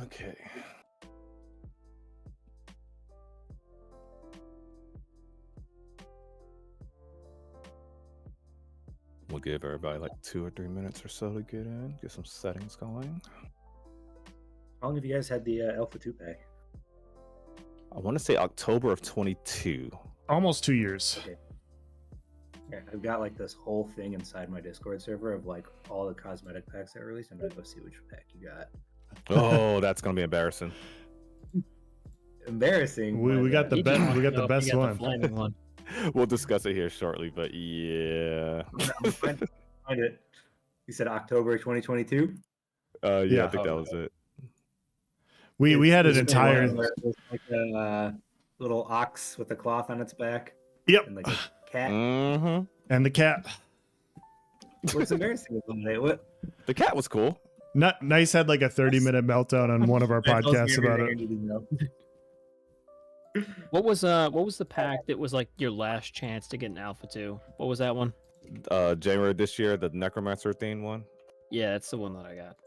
Okay. We'll give everybody like 2 or 3 minutes or so to get in, get some settings going. How long have you guys had the Alpha 2 pack? I want to say October of 22. Almost 2 years. Okay. Yeah, I've got like this whole thing inside my Discord server of like all the cosmetic packs that are released. I'm gonna go see which pack you got. Oh, that's gonna be embarrassing. Embarrassing. We got the best. We got the best one. The flaming one. We'll discuss it here shortly, but yeah. I'm trying to find it. You said October 2022. Yeah, I think that was it. We had an entire like a little ox with a cloth on its back. Yep. And like a cat. Mm-hmm. And the cat. What's embarrassing about it? What? The cat was cool. Nice had like a 30-minute meltdown on one of our podcasts about it. What was the pack that was like your last chance to get an Alpha 2? What was that one? January this year, the Necromancer themed one. Yeah, that's the one that I got.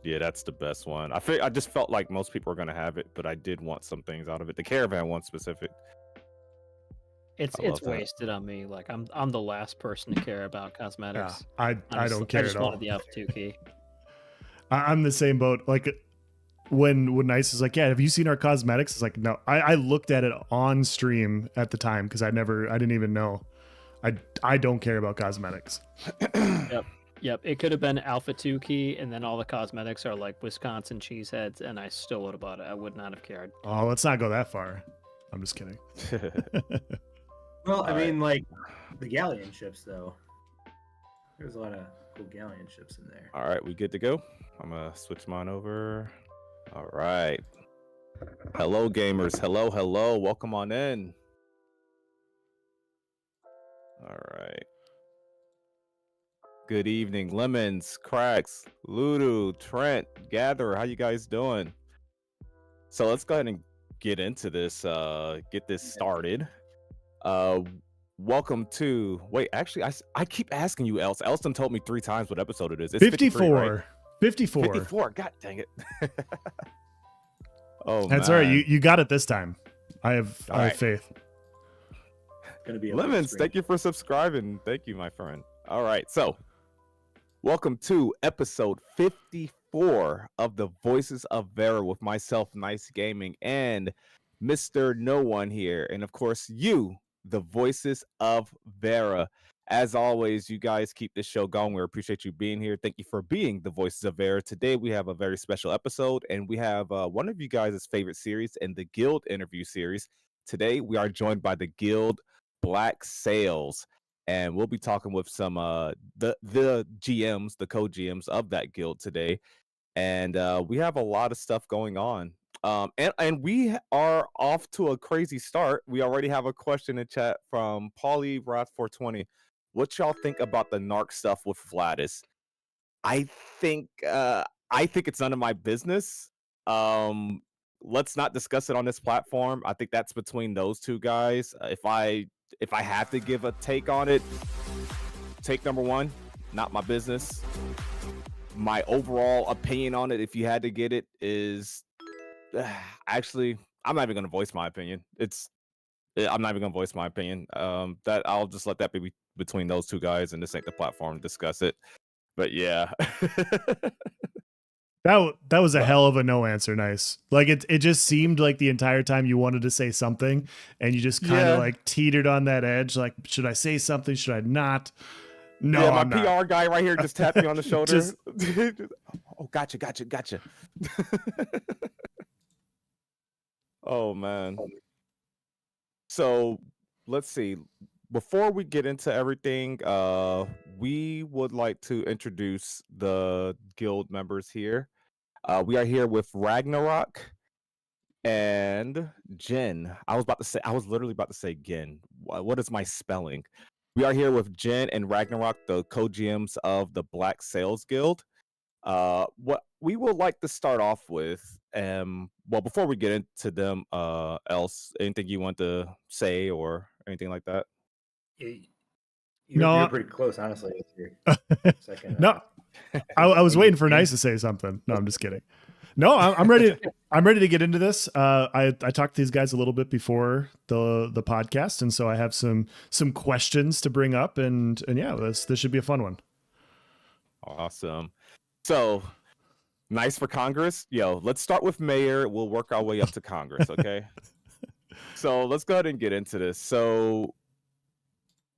Yeah, that's the best one. I just felt like most people were gonna have it, but I did want some things out of it. The Caravan one specific. It's wasted on me. Like I'm the last person to care about cosmetics. Yeah, I don't care I just at all. wanted the Alpha 2 key. I'm the same boat. Like when Nice is like, yeah, have you seen our cosmetics? It's like, no. I looked at it on stream at the time because I didn't even know. I don't care about cosmetics. Yep. It could have been Alpha 2 key, and then all the cosmetics are like Wisconsin cheeseheads, and I still would have bought it. I would not have cared. Oh, let's not go that far. I'm just kidding. Well, I mean, like the galleon ships, though. There's a lot of cool galleon ships in there. All right, we good to go? I'm gonna switch mine over. All right. Hello, gamers. Hello. Welcome on in. All right. Good evening, Lemons, Cracks, Ludo, Trent, Gatherer. How you guys doing? So let's go ahead and get into this. Get this started. Welcome to. Wait, actually, I keep asking you, Elston told me 3 times what episode it is. It's 54. Right? 54. 54. God dang it. Oh, that's man. all right. You got it this time. I have faith. Gonna be Lemons, thank you for subscribing. Thank you, my friend. All right, so welcome to episode 54 of the Voices of Verra with myself, Nice Gaming, and Mr. No One here, and of course you, the Voices of Verra. As always, you guys keep this show going. We appreciate you being here. Thank you for being the Voices of Verra. Today we have a very special episode, and we have one of you guys' favorite series in the Guild interview series. Today we are joined by the Guild Black Sails, and we'll be talking with some the GMs, the co-GMs of that guild today. And we have a lot of stuff going on. And we are off to a crazy start. We already have a question in chat from Paulie Wrath 420. What y'all think about the narc stuff with Vladis? I think it's none of my business. Let's not discuss it on this platform. I think that's between those two guys. If I have to give a take on it, take number 1, not my business. My overall opinion on it, if you had to get it, is actually, I'm not even going to voice my opinion. I'm not even going to voice my opinion. That I'll just let that be between those two guys, and this ain't the platform to discuss it. But yeah. That was a hell of a no answer. Nice. Like it just seemed like the entire time you wanted to say something, and you just kind of like teetered on that edge. Like, should I say something? Should I not? No, yeah, I'm my not. PR guy right here just tapped me on the shoulder. Oh, gotcha. Oh man. So let's see. Before we get into everything, we would like to introduce the guild members here. We are here with Ragnarok and Jen. I was literally about to say Gin. What is my spelling? We are here with Jen and Ragnarok, the co-GMs of the Black Sails Guild. What we would like to start off with, well, before we get into them, anything you want to say or anything like that? You're pretty close, honestly. With your second, no, I was waiting for Nice to say something. No, I'm just kidding. No, I'm ready. I'm ready to get into this. I talked to these guys a little bit before the podcast, and so I have some questions to bring up, and yeah, this should be a fun one. Awesome. So nice for Congress. Yo, let's start with mayor. We'll work our way up to Congress. Okay. So let's go ahead and get into this. So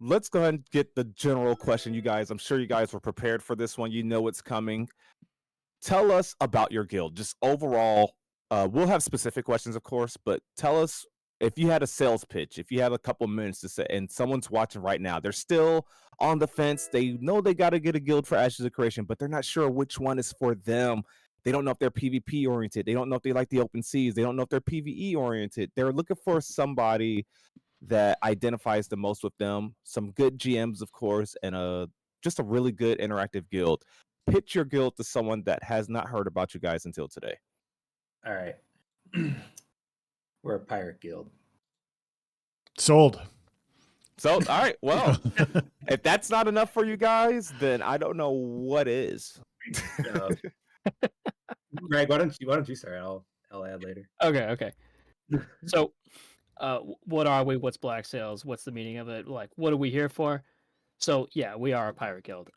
let's go ahead and get the general question. You guys, I'm sure you guys were prepared for this one. You know it's coming. Tell us about your guild, just overall. We'll have specific questions, of course, but tell us if you had a sales pitch, if you have a couple minutes to say, and someone's watching right now, they're still on the fence. They know they got to get a guild for Ashes of Creation, but they're not sure which one is for them. They don't know if they're PvP oriented. They don't know if they like the open seas. They don't know if they're PvE oriented. They're looking for somebody that identifies the most with them. Some good GMs, of course, and just a really good interactive guild. Pitch your guild to someone that has not heard about you guys until today. All right. We're a pirate guild. Sold. So, all right. Well, if that's not enough for you guys, then I don't know what is. Greg, why don't you start? I'll add later. Okay. So, what are we? What's Black Sails? What's the meaning of it? Like, what are we here for? So, yeah, we are a pirate guild.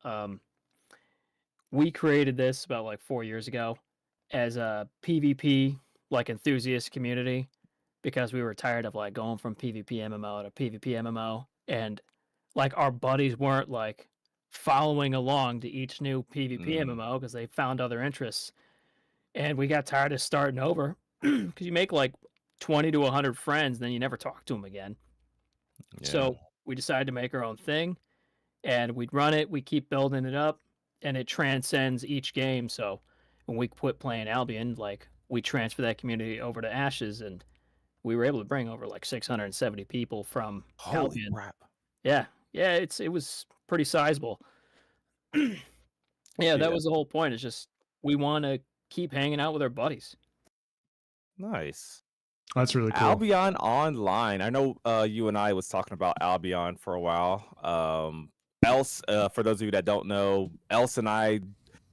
We created this about like 4 years ago as a PvP like enthusiast community because we were tired of like going from PvP MMO to PvP MMO, and like our buddies weren't like following along to each new PvP MMO because they found other interests, and we got tired of starting over because you make like 20 to 100 friends, then you never talk to them again. Yeah. So we decided to make our own thing, and we'd run it. We keep building it up, and it transcends each game. So when we quit playing Albion, like we transfer that community over to Ashes, and we were able to bring over like 670 people from Holy Albion. crap. Yeah, it was pretty sizable. Yeah, that was the whole point. It's just we want to keep hanging out with our buddies. Nice. That's really cool. Albion Online. I know you and I was talking about Albion for a while. Else, for those of you that don't know, Else and I,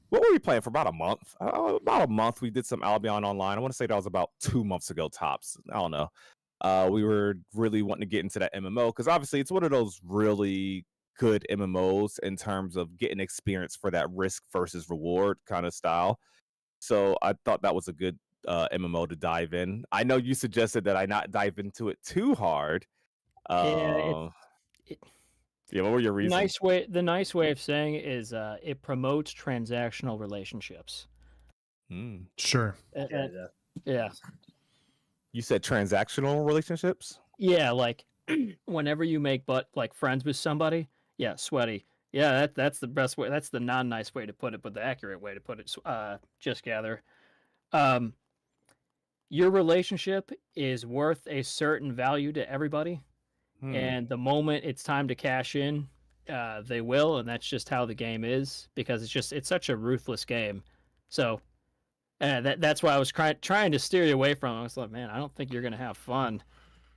what were we playing for about a month? About a month. We did some Albion Online. I want to say that was about 2 months ago tops. I don't know. We were really wanting to get into that MMO because obviously it's one of those really good MMOs in terms of getting experience for that risk versus reward kind of style. So I thought that was a good MMO to dive in. I know you suggested that I not dive into it too hard. Yeah, Yeah, what were your reasons? The nice way of saying it is it promotes transactional relationships. Sure. Yeah. You said transactional relationships? Yeah, like whenever you make like friends with somebody, yeah, sweaty. Yeah, that's the best way. That's the non-nice way to put it, but the accurate way to put it. Just gather. Your relationship is worth a certain value to everybody, and the moment it's time to cash in, they will, and that's just how the game is because it's such a ruthless game. So that's why I was trying to steer you away from it. I was like, man, I don't think you're gonna have fun.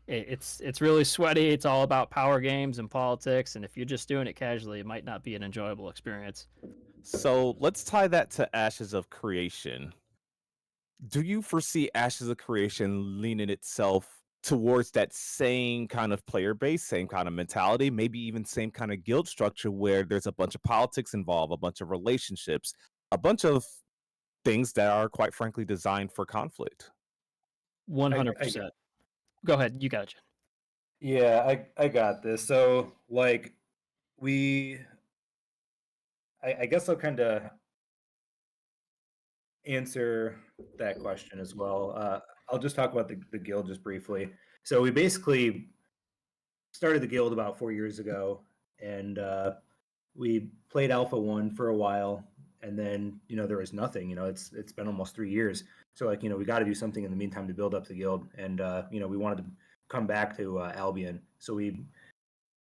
It's really sweaty. It's all about power games and politics, and if you're just doing it casually, it might not be an enjoyable experience. So let's tie that to Ashes of Creation. Do you foresee Ashes of Creation leaning itself towards that same kind of player base, same kind of mentality, maybe even same kind of guild structure where there's a bunch of politics involved, a bunch of relationships, a bunch of things that are quite frankly designed for conflict? 100%. Go ahead, you got it, Jen. Yeah, I got this. So like I guess I'll kind of answer that question as well. I'll just talk about the guild just briefly. So we basically started the guild about 4 years ago, and we played Alpha 1 for a while, and then there was nothing. It's been almost 3 years, so like we got to do something in the meantime to build up the guild, and we wanted to come back to Albion. So and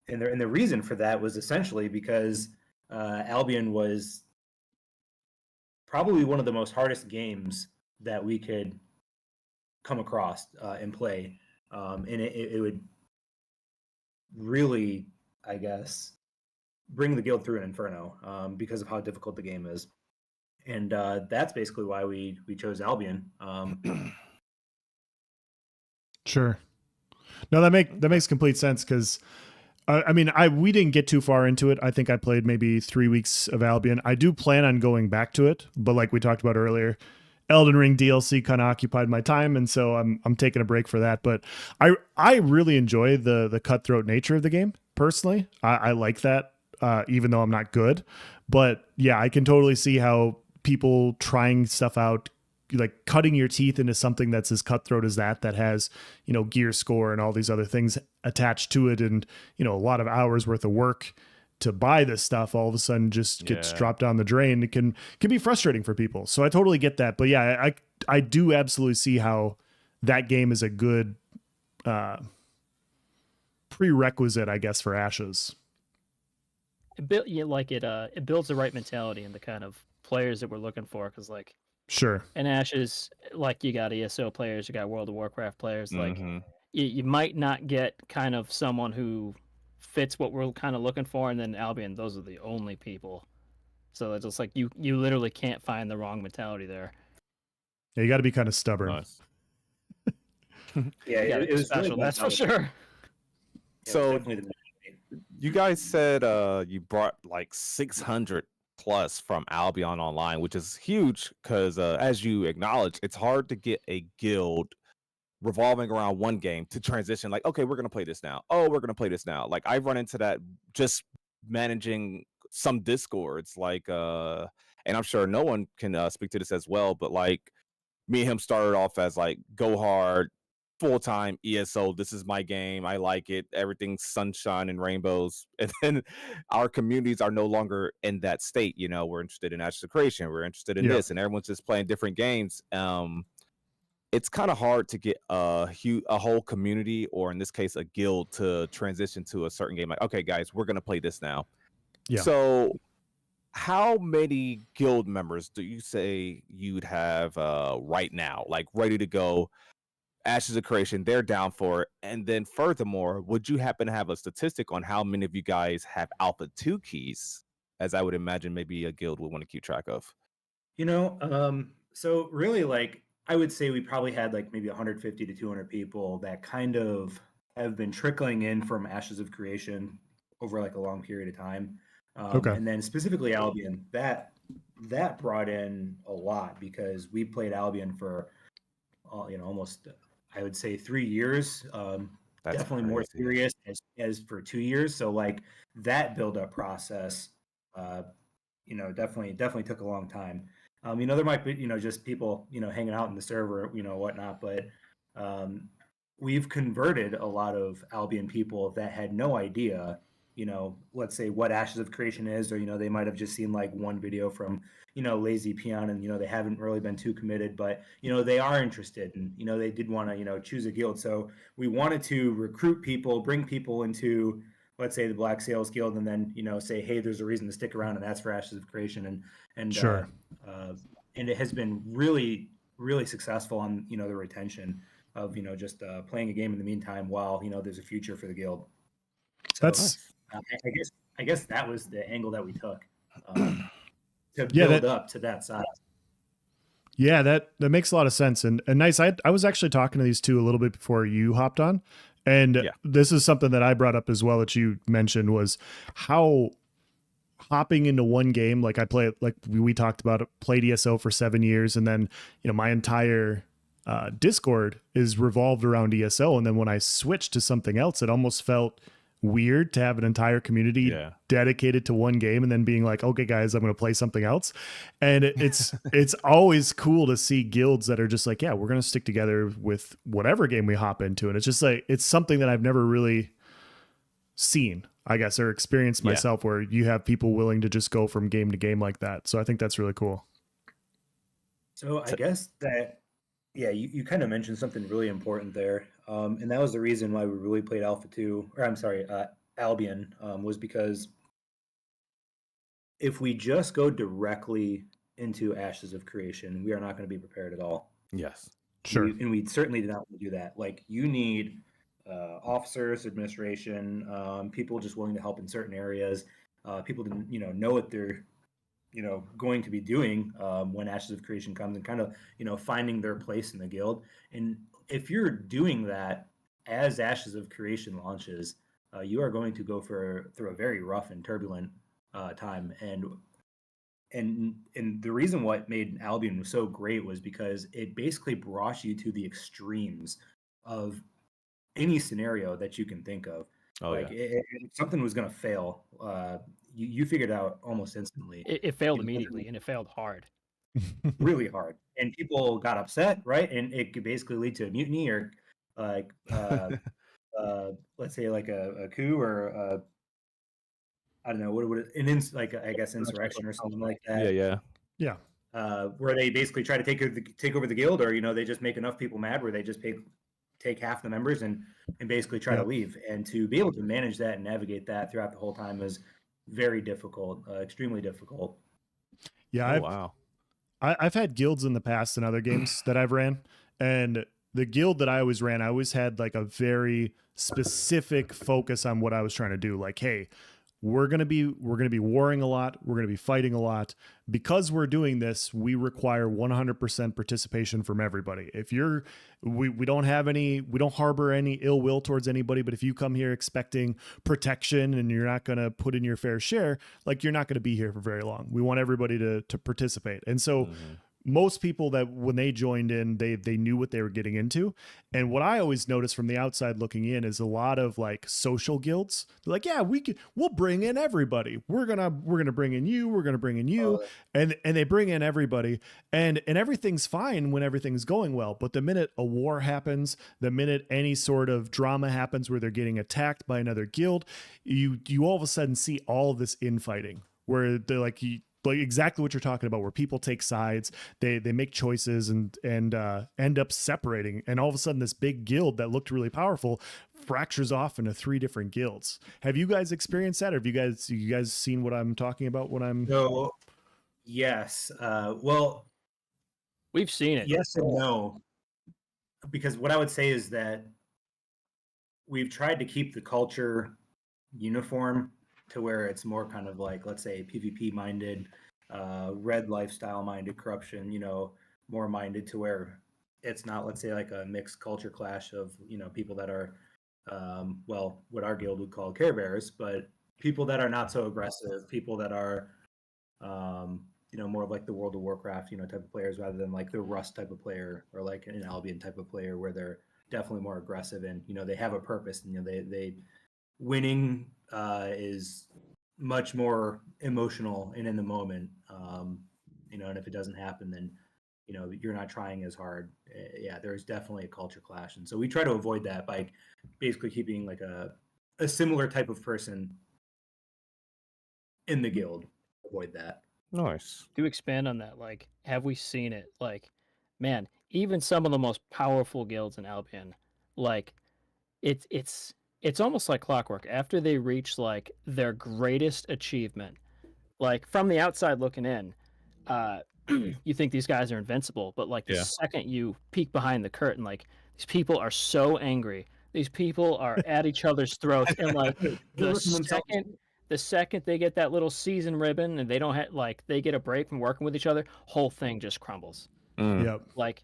the reason for that was essentially because Albion was probably one of the most hardest games that we could come across and play, and it would really, I guess, bring the guild through an inferno because of how difficult the game is. and that's basically why we chose Albion. Sure. No, that makes complete sense because I mean, we didn't get too far into it. I think I played maybe 3 weeks of Albion. I do plan on going back to it, but like we talked about earlier, Elden Ring DLC kind of occupied my time, and so I'm taking a break for that. But I really enjoy the cutthroat nature of the game personally. I like that, even though I'm not good. But yeah, I can totally see how people trying stuff out, like cutting your teeth into something that's as cutthroat as that has, gear score and all these other things attached to it, and a lot of hours worth of work to buy this stuff all of a sudden just gets dropped down the drain. It can be frustrating for people. So I totally get that. But yeah, I do absolutely see how that game is a good prerequisite, I guess, for Ashes. It builds the right mentality and the kind of players that we're looking for. Because like, sure, in Ashes, like you got ESO players, you got World of Warcraft players. Like, you might not get kind of someone who fits what we're kind of looking for, and then Albion, those are the only people. So it's just like you literally can't find the wrong mentality there. Yeah, you got to be kind of stubborn. Nice. Yeah, it was special, really that's for sure. So you guys said you brought like 600 plus from Albion Online, which is huge because as you acknowledge, it's hard to get a guild revolving around one game to transition. Like, okay, we're gonna play this now. Oh, we're gonna play this now. Like I've run into that just managing some discords. Like, and I'm sure no one can speak to this as well. But like, me and him started off as like go hard, full time ESO. This is my game. I like it. Everything's sunshine and rainbows. And then our communities are no longer in that state. We're interested in Ashes of Creation. We're interested in this, and everyone's just playing different games. It's kind of hard to get a whole community, or in this case, a guild, to transition to a certain game. Like, okay, guys, we're gonna play this now. Yeah. So, how many guild members do you say you'd have right now, like ready to go? Ashes of Creation, they're down for it. And then, furthermore, would you happen to have a statistic on how many of you guys have Alpha 2 keys? As I would imagine, maybe a guild would want to keep track of. So really, like, I would say we probably had like maybe 150 to 200 people that kind of have been trickling in from Ashes of Creation over like a long period of time. Okay. And then specifically Albion, that brought in a lot because we played Albion for, almost, I would say 3 years. That's definitely more crazy. serious as for 2 years. So like that build up process, definitely took a long time. There might be, just people, hanging out in the server, whatnot, but we've converted a lot of Albion people that had no idea, let's say what Ashes of Creation is, or, they might have just seen like one video from, Lazy Peon, and, they haven't really been too committed, but, they are interested, and, they did want to, choose a guild. So we wanted to recruit people, bring people into, let's say, the Black Sails Guild, and then, say, hey, there's a reason to stick around, and that's for Ashes of Creation. And sure. And it has been really, really successful on, the retention of, just playing a game in the meantime while, there's a future for the guild. So That's I guess that was the angle that we took to build up to that size. Yeah, that makes a lot of sense. And nice. I was actually talking to these two a little bit before you hopped on. And this is something that I brought up as well that you mentioned, was how hopping into one game, like we talked about, played ESO for 7 years, and then my entire Discord is revolved around ESO, and then when I switched to something else, it almost felt weird to have an entire community dedicated to one game and then being like, okay guys, I'm going to play something else. And it's always cool to see guilds that are just like, yeah, we're going to stick together with whatever game we hop into. And it's just like, it's something that I've never really seen, I guess, or experienced myself, where you have people willing to just go from game to game like that. So I think that's really cool. So I guess that, you kind of mentioned something really important there. And that was the reason why we really played Albion, was because if we just go directly into Ashes of Creation, we are not going to be prepared at all. Yes. Sure. And we certainly did not want to do that. Like, you need officers, administration, people just willing to help in certain areas, people to know what they're going to be doing when Ashes of Creation comes, and kind of finding their place in the guild. And if you're doing that as Ashes of Creation launches, you are going to go through a very rough and turbulent time. And the reason what made Albion so great was because it basically brought you to the extremes of any scenario that you can think of. Oh Like yeah. if something was going to fail, you figured out almost instantly. It failed You know, immediately, and it failed hard. really hard, and people got upset, right? And it could basically lead to a mutiny, or like let's say like a coup, or I don't know what would like I guess insurrection or something like that. Yeah. Yeah. Where they basically try to take over the guild, or they just make enough people mad where they just take half the members and basically try to leave. And to be able to manage that and navigate that throughout the whole time is very difficult, extremely difficult. Yeah. Oh, wow. I've had guilds in the past in other games that I've ran, and the guild that I always ran, I always had like a very specific focus on what I was trying to do. Like, hey, we're gonna be warring a lot, we're gonna be fighting a lot. Because we're doing this, we require 100% participation from everybody. If we don't harbor any ill will towards anybody, but if you come here expecting protection and you're not gonna put in your fair share, like you're not gonna be here for very long. We want everybody to participate. And so most people that when they joined in, they knew what they were getting into. And what I always noticed from the outside looking in is a lot of like social guilds. They're like, yeah, we'll bring in everybody. We're gonna bring in you. We're gonna bring in you, and they bring in everybody, and everything's fine when everything's going well. But the minute a war happens, the minute any sort of drama happens where they're getting attacked by another guild, you all of a sudden see all of this infighting where they're like exactly what you're talking about, where people take sides, they make choices and end up separating, and all of a sudden this big guild that looked really powerful fractures off into 3 different guilds. Have you guys experienced that, or have you guys seen what I'm talking about when I'm So yes, well, We've seen it. yes and no, because what I would say is that we've tried to keep the culture uniform to where it's more kind of like, let's say, PvP minded, red lifestyle minded, corruption, more minded, to where it's not, let's say, like a mixed culture clash of, people that are, what our guild would call care bears, but people that are not so aggressive, people that are, more of like the World of Warcraft, type of players, rather than like the Rust type of player, or like an Albion type of player, where they're definitely more aggressive, and they have a purpose, and they winning is much more emotional and in the moment, and if it doesn't happen, then you're not trying as hard. Yeah, there's definitely a culture clash, and so we try to avoid that by basically keeping like a similar type of person in the guild. Avoid that. Nice. To expand on that, like, have we seen it? Like, man, even some of the most powerful guilds in Albion, like, it's almost like clockwork. After they reach like their greatest achievement, like from the outside looking in, you think these guys are invincible, but like the Yeah. second you peek behind the curtain, like these people are so angry. These people are at each other's throats, and like the second they get that little season ribbon and they don't have like they get a break from working with each other, whole thing just crumbles. Yep. Like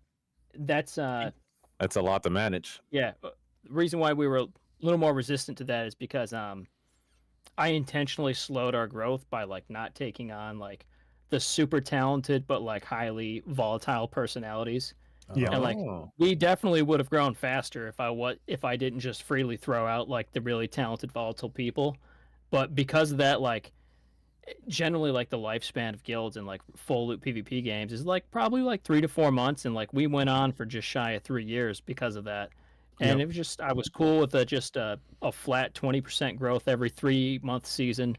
that's That's a lot to manage. yeah. The reason why we were a little more resistant to that is because I intentionally slowed our growth by like not taking on like the super talented but like highly volatile personalities. Yeah. And like Oh. we definitely would have grown faster if I didn't just freely throw out like the really talented volatile people. But because of that, like generally like the lifespan of guilds and like full loot PvP games is like probably like 3 to 4 months, and like we went on for just shy of 3 years because of that. And Yep. it was just I was cool with just a flat 20% growth every 3 month season,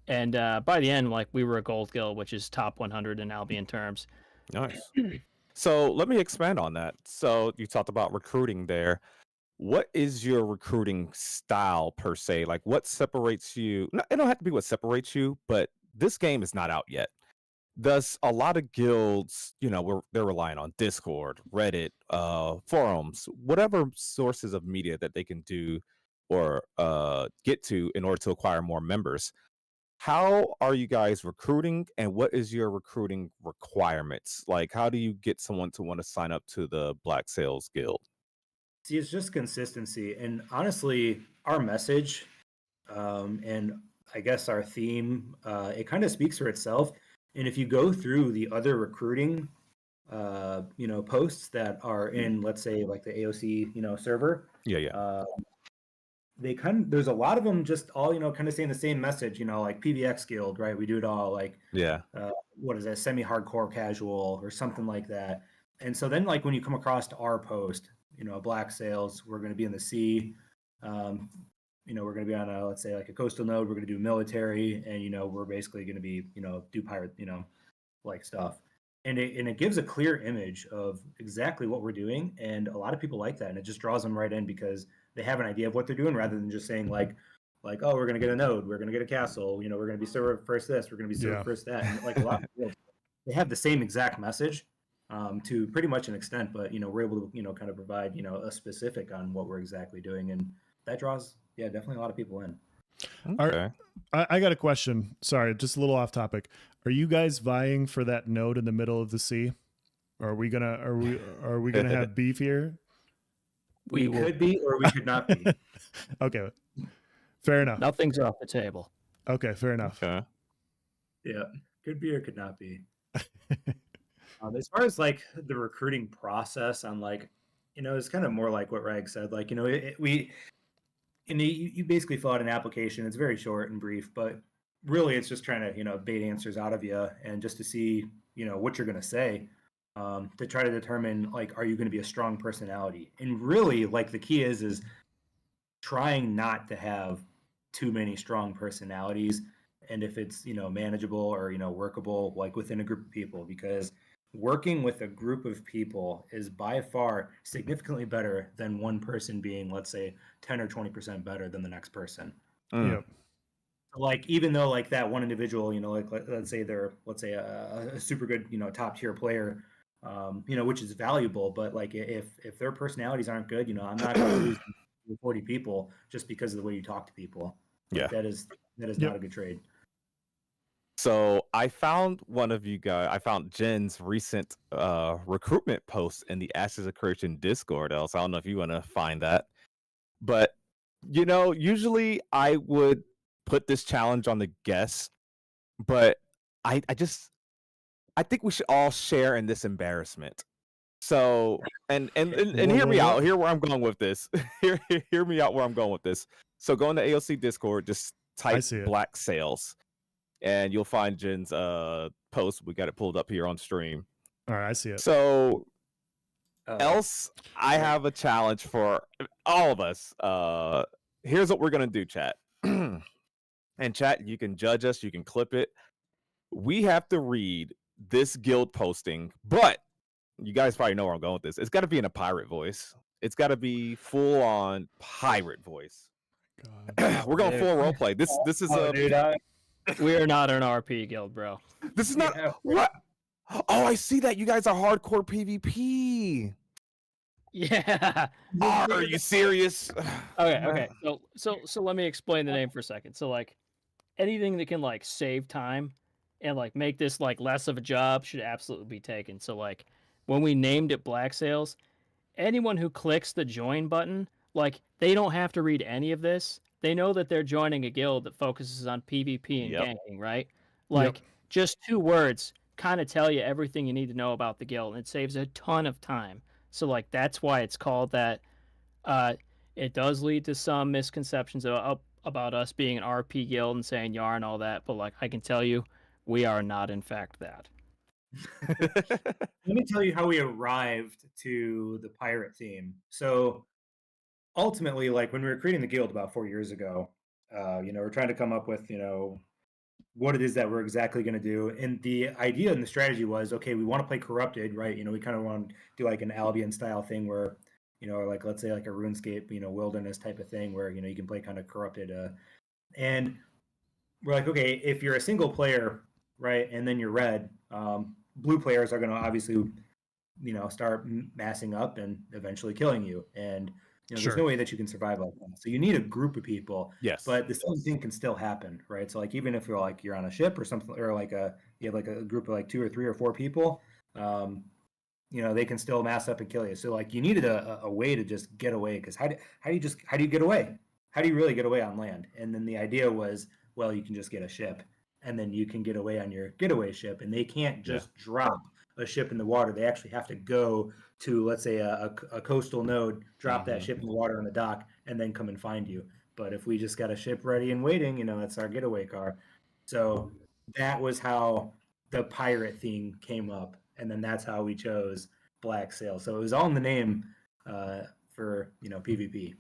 and by the end like we were a gold guild, which is top 100 in Albion terms. Nice. So let me expand on that. So you talked about recruiting there. What is your recruiting style per se? Like what separates you? No, it don't have to be what separates you, but this game is not out yet. Does a lot of guilds, they're relying on Discord, Reddit, forums, whatever sources of media that they can do or get to in order to acquire more members. how are you guys recruiting, and what is your recruiting requirements? Like, how do you get someone to want to sign up to the Black Sales Guild? See, it's just consistency, and honestly, our message, and I guess our theme, it kind of speaks for itself. And if you go through the other recruiting, posts that are in, let's say, like the AOC, server, Yeah. uh, there's a lot of them just all kind of saying the same message, like PVX Guild, right? We do it all, like Yeah. what is that, semi-hardcore casual or something like that. And so then, like, when you come across to our post, Black Sales, we're going to be in the sea. We're going to be on a, let's say, like a coastal node. We're going to do military, and we're basically going to be, do pirate, like stuff. And it gives a clear image of exactly what we're doing, and a lot of people like that, and it just draws them right in because they have an idea of what they're doing rather than just saying like, oh, we're going to get a node, we're going to get a castle, we're going to be server first this, we're going to be server first that. And like a lot of people, they have the same exact message, to pretty much an extent, but we're able to kind of provide a specific on what we're exactly doing, and that draws definitely a lot of people in. Okay. I got a question. Sorry, just a little off topic. Are you guys vying for that node in the middle of the sea? Are we gonna have beef here? We could be, or we could not be. Okay, fair enough. Nothing's off the table. Okay, fair enough. Okay. Yeah, could be or could not be. As far as like the recruiting process, on like, it's kind of more like what Rag said. Like, you basically fill out an application. It's very short and brief, but really it's just trying to bait answers out of you, and just to see what you're going to say, to try to determine, like, are you going to be a strong personality? And really, like, the key is trying not to have too many strong personalities, and if it's manageable or workable, like within a group of people, because working with a group of people is by far significantly better than one person being, let's say, 10 or 20% better than the next person. Yep. Like, even though like that one individual, like let's say they're a super good top tier player, which is valuable, but like if their personalities aren't good, I'm not going to lose 40 people just because of the way you talk to people. Like, Yeah. that is not a good trade. So I found I found Jen's recent recruitment post in the Ashes of Creation Discord. Else, I don't know if you want to find that. But usually I would put this challenge on the guests, but I think we should all share in this embarrassment. So and hear me out. Hear where I'm going with this. hear me out where I'm going with this. So go in the AOC Discord, just type Black Sales, and you'll find Jen's post. We got it pulled up here on stream. All right, I see it. So else, I have a challenge for all of us. Here's what we're gonna do, chat. And chat, you can judge us, you can clip it. We have to read this guild posting, but you guys probably know where I'm going with this. It's got to be in a pirate voice. It's got to be full on pirate voice. We're going full role play. This is we are not an RP guild, bro. This is not what. Oh, I see that you guys are hardcore PvP. Yeah. Are you serious? Okay. So let me explain the name for a second. So like anything that can like save time and like make this like less of a job should absolutely be taken. So like when we named it Black Sales, anyone who clicks the join button, like they don't have to read any of this. They know that they're joining a guild that focuses on PvP and ganking, right? Like just 2 words kind of tell you everything you need to know about the guild, and it saves a ton of time. So like that's why it's called that. It does lead to some misconceptions about us being an RP guild and saying YAR and all that, but like I can tell you, we are not in fact that. Let me tell you how we arrived to the pirate theme. So ultimately, like when we were creating the guild about 4 years ago, we're trying to come up with what it is that we're exactly going to do. And the idea and the strategy was, okay, we want to play corrupted, right? We kind of want to do like an Albion style thing where, like let's say like a RuneScape, wilderness type of thing where, you can play kind of corrupted. And we're like, okay, if you're a single player, right, and then you're red, blue players are going to obviously, start massing up and eventually killing you. And You know, Sure. there's no way that you can survive like that. So you need a group of people. Yes. But the same thing can still happen, right? So like even if you're on a ship or something, or like you have like a group of like 2 or 3 or 4 people, you know, they can still mass up and kill you. So like you needed a way to just get away, because how do you get away? How do you really get away on land? And then the idea was, well, you can just get a ship, and then you can get away on your getaway ship, and they can't just drop a ship in the water. They actually have to go to, let's say, a coastal node, drop that ship in the water on the dock, and then come and find you. But if we just got a ship ready and waiting, you know, that's our getaway car. So that was how the pirate thing came up, and then that's how we chose Black Sail. So it was all in the name for, you know, PvP.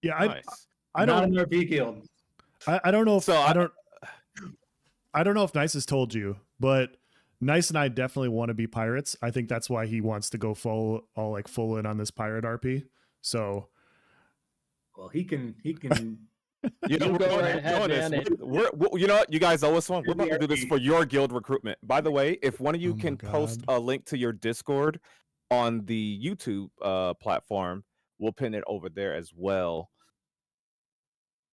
Yeah, Nice. I Not don't an RP guild. I don't know if So I don't know if Nice has told you, but Nice and I definitely want to be pirates. I think that's why he wants to go full in on this pirate RP. So Well, he can You know, You we're go doing right this- ahead, doing this. man. We're you know what? You guys owe us one. We're about to do this BRB. for your guild recruitment. By the way, if one of you Oh my can post God. a link to your Discord on the YouTube platform, we'll pin it over there as well.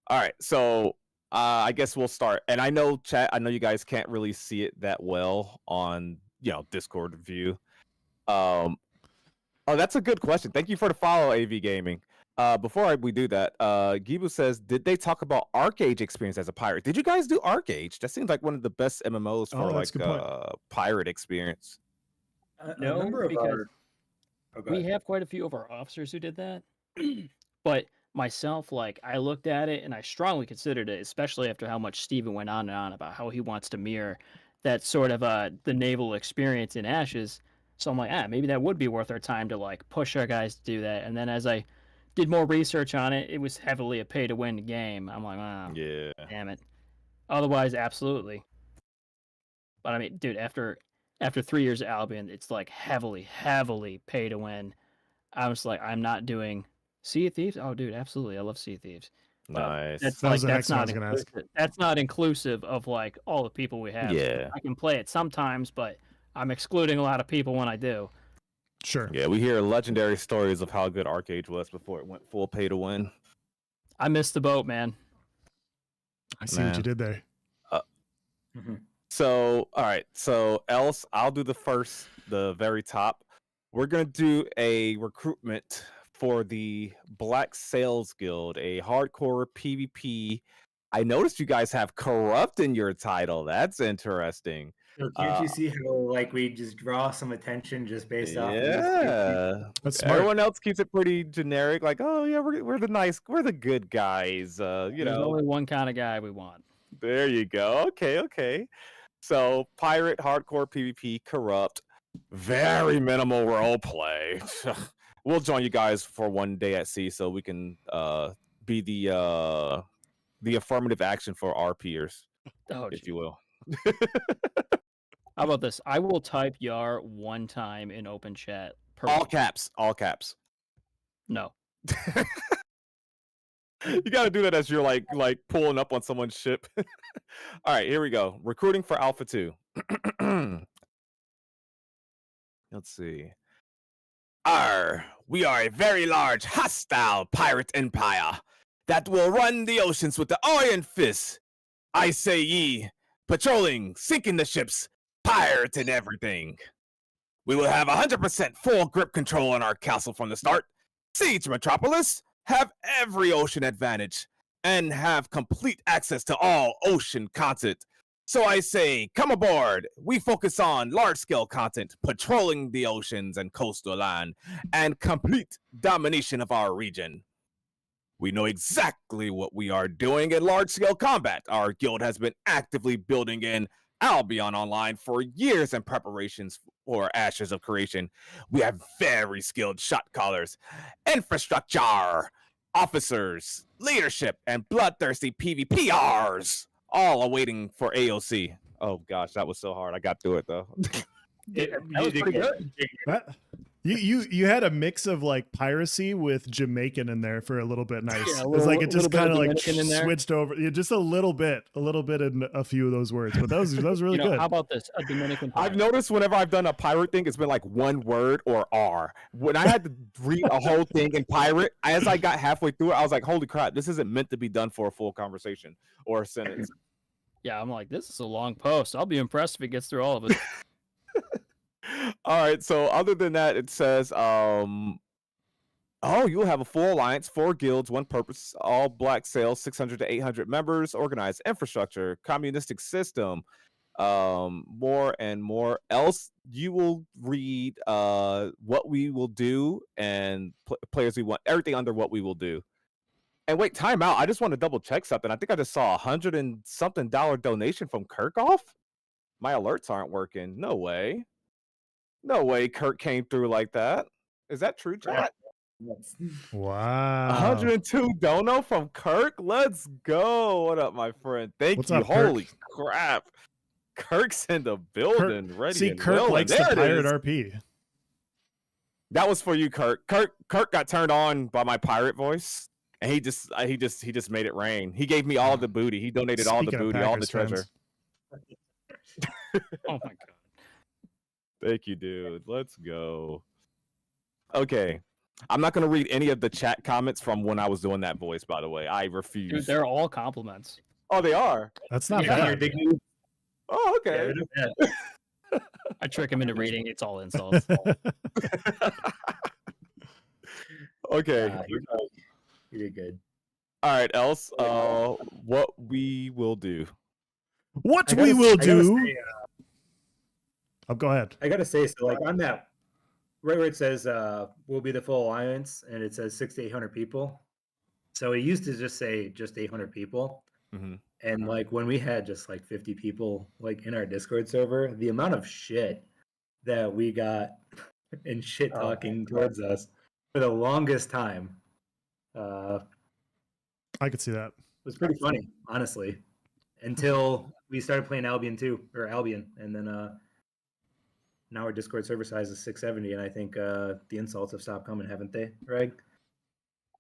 All right, so I guess we'll start. And I know chat, I know you guys can't really see it that well on, you know, Discord view. Oh, that's a good question. Thank you for the follow, AV Gaming. Before we do that, Gibu says, did they talk about Arcade experience as a pirate? Did you guys do Arcade? That seems like one of the best MMOs for Oh, that's a good point. pirate experience. a No, number of because our. Oh, go we ahead. have quite a few of our officers who did that. But myself, like, I looked at it and I strongly considered it, especially after how much Steven went on and on about how he wants to mirror that sort of the naval experience in Ashes. So I'm like, maybe that would be worth our time to like push our guys to do that. And then as I did more research on it, it was heavily a pay to win game. I'm like, Yeah. damn it. Otherwise, absolutely. But I mean, dude, after 3 years at Albion, it's like heavily pay to win. I was like, I'm not doing Sea of Thieves. Oh, dude, absolutely, I love Sea of Thieves. But Nice. that's That was like the next that's one I not was gonna ask. inclusive. That's not inclusive of like all the people we have. Yeah. I can play it sometimes, but I'm excluding a lot of people when I do. Sure. Yeah, we hear legendary stories of how good Arcade was before it went full pay to win. I missed the boat, man. I see what Man. you did there. Mhm. So, all right. So, else, I'll do the very top. We're going to do a recruitment for the Black Sales Guild, a hardcore PvP. I noticed you guys have corrupt in your title. That's interesting. So can't you see how like we just draw some attention just based off of these? Yeah. That's smart. Everyone else keeps it pretty generic, like, oh yeah, we're the good guys. You There's know, only one kind of guy we want. there you go. Okay. So pirate, hardcore PvP, corrupt, very minimal role play. We'll join you guys for one day at sea so we can be the affirmative action for our peers, Oh, if gee. you will. How about this? I will type Yar one time in open chat per All week. caps. No. You got to do that as you're like pulling up on someone's ship. All right, here we go. Recruiting for Alpha 2. Let's see. We are a very large, hostile pirate empire that will run the oceans with the iron fist. I say ye, patrolling, sinking the ships, pirating everything. We will have 100% full grip control on our castle from the start. Siege Metropolis, have every ocean advantage, and have complete access to all ocean content. So I say, come aboard. We focus on large-scale content, patrolling the oceans and coastal land, and complete domination of our region. We know exactly what we are doing in large-scale combat. Our guild has been actively building in Albion Online for years in preparations for Ashes of Creation. We have very skilled shot callers, infrastructure, officers, leadership, and bloodthirsty PvPers, all awaiting for AOC. Oh gosh, that was so hard. I got through it though. That was pretty good. That You had a mix of like piracy with Jamaican in there for a little bit. Nice. Yeah, It's like it just little bit of kind of like Dominican in there. switched over. Yeah, just a little bit in a few of those words. But that was really good. How about this? A Dominican I've pirate. noticed whenever I've done a pirate thing, it's been like one word or R. When I had to read a whole thing in pirate, as I got halfway through it, I was like, holy crap, this isn't meant to be done for a full conversation or a sentence. Yeah, I'm like, this is a long post. I'll be impressed if it gets through all of it. All right, so other than that, it says, oh, you'll have a full alliance, 4 guilds, 1 purpose, all black sales, 600 to 800 members, organized infrastructure, communistic system, more and more. Else, you will read what we will do and players we want, everything under what we will do. And wait, time out. I just want to double check something. I think I just saw $100 and something donation from Kirkoff. My alerts aren't working. No way. No way Kirk came through like that. Is that true, chat? Yes. Wow. 102 dono from Kirk. Let's go. What up, my friend? Thank What's you. up, Kirk? Holy crap. Kirk's in the building. Ready See, and Kirk willing. likes There the it pirate is. RP. That was for you, Kirk. Kirk got turned on by my pirate voice. And he just made it rain. He gave me all the booty. He donated all the Speaking of booty, all the Packers treasure. fans. Oh my god. Thank you, dude. Let's go. Okay. I'm not going to read any of the chat comments from when I was doing that voice, by the way. I refuse. Dude, they're all compliments. Oh, they are? That's not Yeah, bad. you're big news. Oh, Yeah, okay. they're not bad. I trick him into reading. It's all insults. Okay. You did good. All right, else. What we will do. What I we gotta- will I gotta do. say, Oh, go ahead. I gotta say, so like on that, right where it says we'll be the full alliance, and it says 600 to 800 people. So it used to just say just 800 people, Mhm. and like when we had just like 50 people like in our Discord server, the amount of shit that we got and shit talking towards us for the longest time I could see that. was pretty funny, honestly, until we started playing Albion 2 or Albion, and then now our Discord server size is 670, and I think the insults have stopped coming, haven't they, Greg?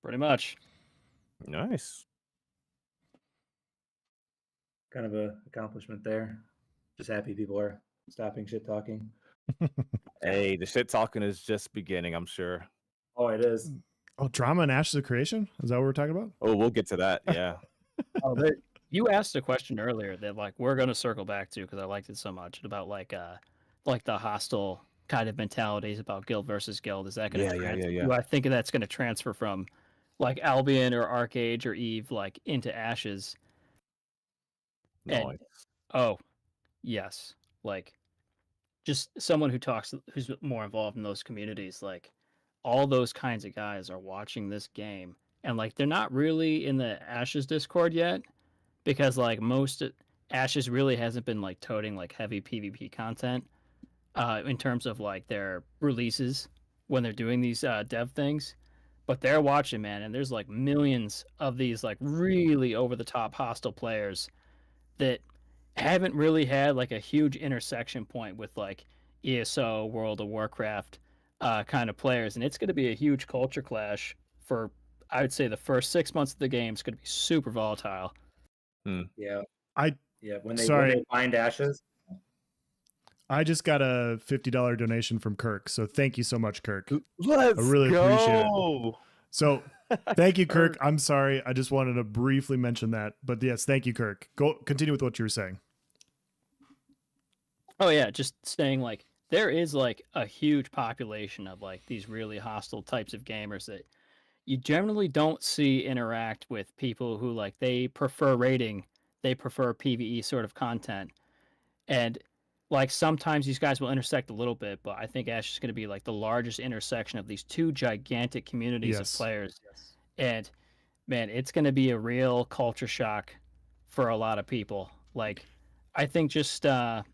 Pretty much. Nice. Kind of a accomplishment there. Just happy people are stopping shit talking. Hey, the shit talking is just beginning, I'm sure. Oh, it is. Oh, drama and Ashes of Creation? Is that what we're talking about? Oh, we'll get to that. Yeah. You asked a question earlier that like we're gonna circle back to because I liked it so much about like the hostile kind of mentalities about guild versus guild. Is that gonna transfer? yeah. Do I think that's gonna transfer from like Albion or Arcade or Eve like into Ashes? And- Nice. Oh, yes. Like just someone who's more involved in those communities, like all those kinds of guys are watching this game and like they're not really in the Ashes Discord yet because like Ashes really hasn't been like toting like heavy PvP content in terms of like their releases when they're doing these dev things. But they're watching, man, and there's like millions of these like really over the top hostile players that haven't really had like a huge intersection point with like ESO, World of Warcraft kind of players, and it's going to be a huge culture clash for, I would say, the first 6 months of the game is going to be super volatile. Yeah. I When Sorry. they find Ashes. I just got a $50 donation from Kirk, so thank you so much, Kirk. Let's really go. appreciate it. So thank you, Kirk. I'm sorry. I just wanted to briefly mention that. But yes, thank you, Kirk. Go continue with what you were saying. Oh yeah, just saying like there is like a huge population of like these really hostile types of gamers that you generally don't see interact with people who like they prefer raiding, they prefer PvE sort of content. And like sometimes these guys will intersect a little bit, but I think Ash is going to be like the largest intersection of these two gigantic communities Yes. of players. And man, it's going to be a real culture shock for a lot of people. Like I think just the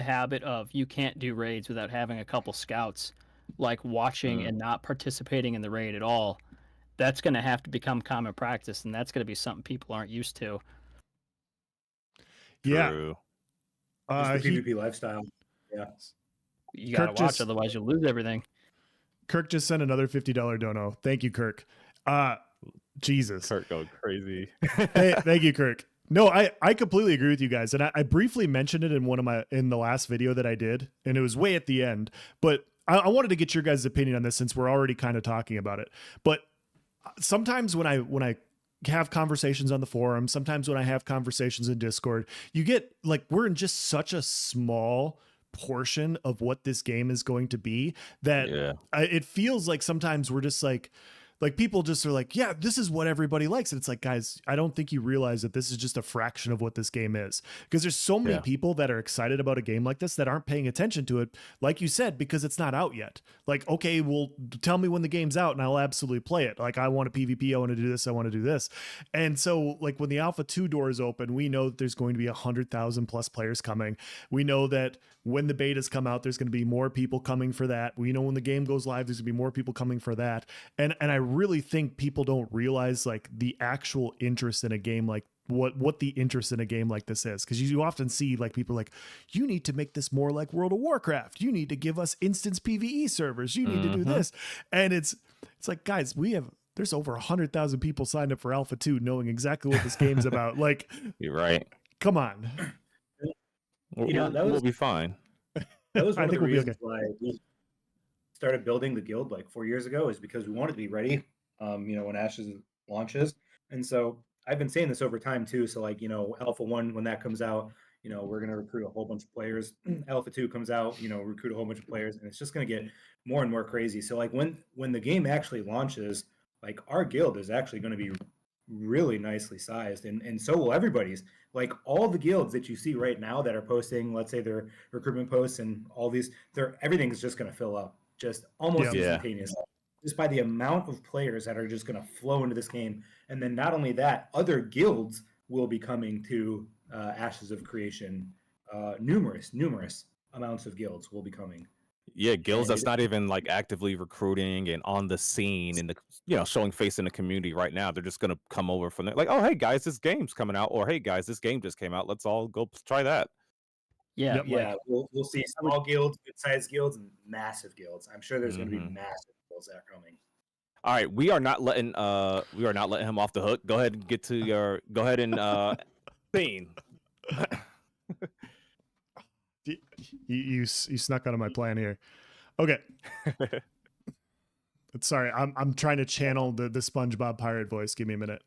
habit of you can't do raids without having a couple scouts like watching and not participating in the raid at all, that's going to have to become common practice, and that's going to be something people aren't used to. Yeah. True. Just the PvP lifestyle. Yeah. You gotta watch, otherwise you'll lose everything. Kirk just sent another $50 dono. Thank you, Kirk. Jesus. Kirk going crazy. Thank you, Kirk. No, I completely agree with you guys. And I briefly mentioned it in the last video that I did, and it was way at the end. But I wanted to get your guys' opinion on this since we're already kind of talking about it. But sometimes when I have conversations on the forum, sometimes when I have conversations in Discord, you get like, we're in just such a small portion of what this game is going to be that it feels like sometimes we're just like people just are like, yeah, this is what everybody likes. And it's like, guys, I don't think you realize that this is just a fraction of what this game is, because there's so many people that are excited about a game like this that aren't paying attention to it. Like you said, because it's not out yet. Like, okay, well, tell me when the game's out and I'll absolutely play it. Like, I want a PvP. I want to do this. I want to do this. And so like when the Alpha 2 doors open, we know that there's going to be 100,000 plus players coming. We know that when the betas come out, there's going to be more people coming for that. We know when the game goes live, there's going to be more people coming for that. And I really think people don't realize like the actual interest in a game, like what the interest in a game like this is. Because you often see like people like, you need to make this more like World of Warcraft. You need to give us instance PvE servers. You need to do this. And it's like, guys, there's over 100,000 people signed up for Alpha 2 knowing exactly what this game's about. Like, you're right. Come on. We'll be fine. That was one of the reasons why we started building the guild like 4 years ago, is because we wanted to be ready, when Ashes launches. And so I've been saying this over time too. So like, Alpha 1, when that comes out, we're going to recruit a whole bunch of players. Alpha 2 comes out, recruit a whole bunch of players, and it's just going to get more and more crazy. So like when the game actually launches, like our guild is actually going to be really nicely sized, and so will everybody's. Like all the guilds that you see right now that are posting, let's say their recruitment posts and all these, everything's just going to fill up just almost instantaneously, just by the amount of players that are just going to flow into this game. And then not only that, other guilds will be coming to Ashes of Creation. Numerous amounts of guilds will be coming. Yeah, guilds that's not even like actively recruiting and on the scene and showing face in the community right now. They're just gonna come over from there, like, oh hey guys, this game's coming out, or hey guys, this game just came out. Let's all go try that. Yeah, we'll see small guilds, good-sized guilds, and massive guilds. I'm sure there's gonna be massive guilds that are coming. All right, we are not letting him off the hook. Go ahead and go ahead and scene. You snuck onto my plan here. Okay. Sorry, I'm trying to channel the SpongeBob pirate voice. Give me a minute.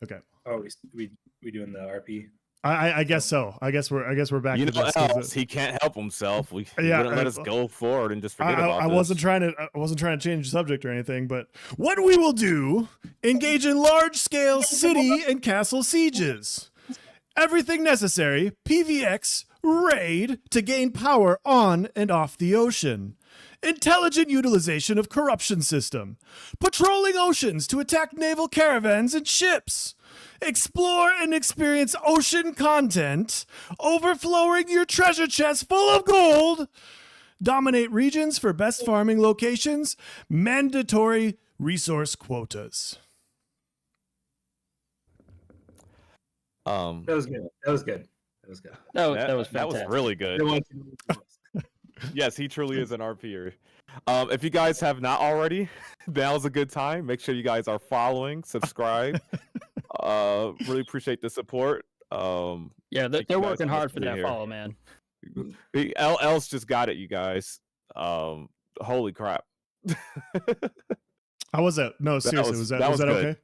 Okay. Oh, we doing the RP? I guess so. I guess we're back. You to know, this, he can't help himself. He wouldn't let us go forward and just forget about this. I wasn't trying to change the subject or anything, but what we will do: engage in large-scale city and castle sieges. Everything necessary, PVX, raid to gain power on and off the ocean. Intelligent utilization of corruption system. Patrolling oceans to attack naval caravans and ships. Explore and experience ocean content, overflowing your treasure chest full of gold. Dominate regions for best farming locations. Mandatory resource quotas. That was good. That was good. That was really good. Yes, he truly is an RPer. If you guys have not already, now's a good time. Make sure you guys are following, subscribe. Really appreciate the support. They're working hard for that follow, man. Else just got it, you guys. Holy crap. How was that? No, seriously, was that okay?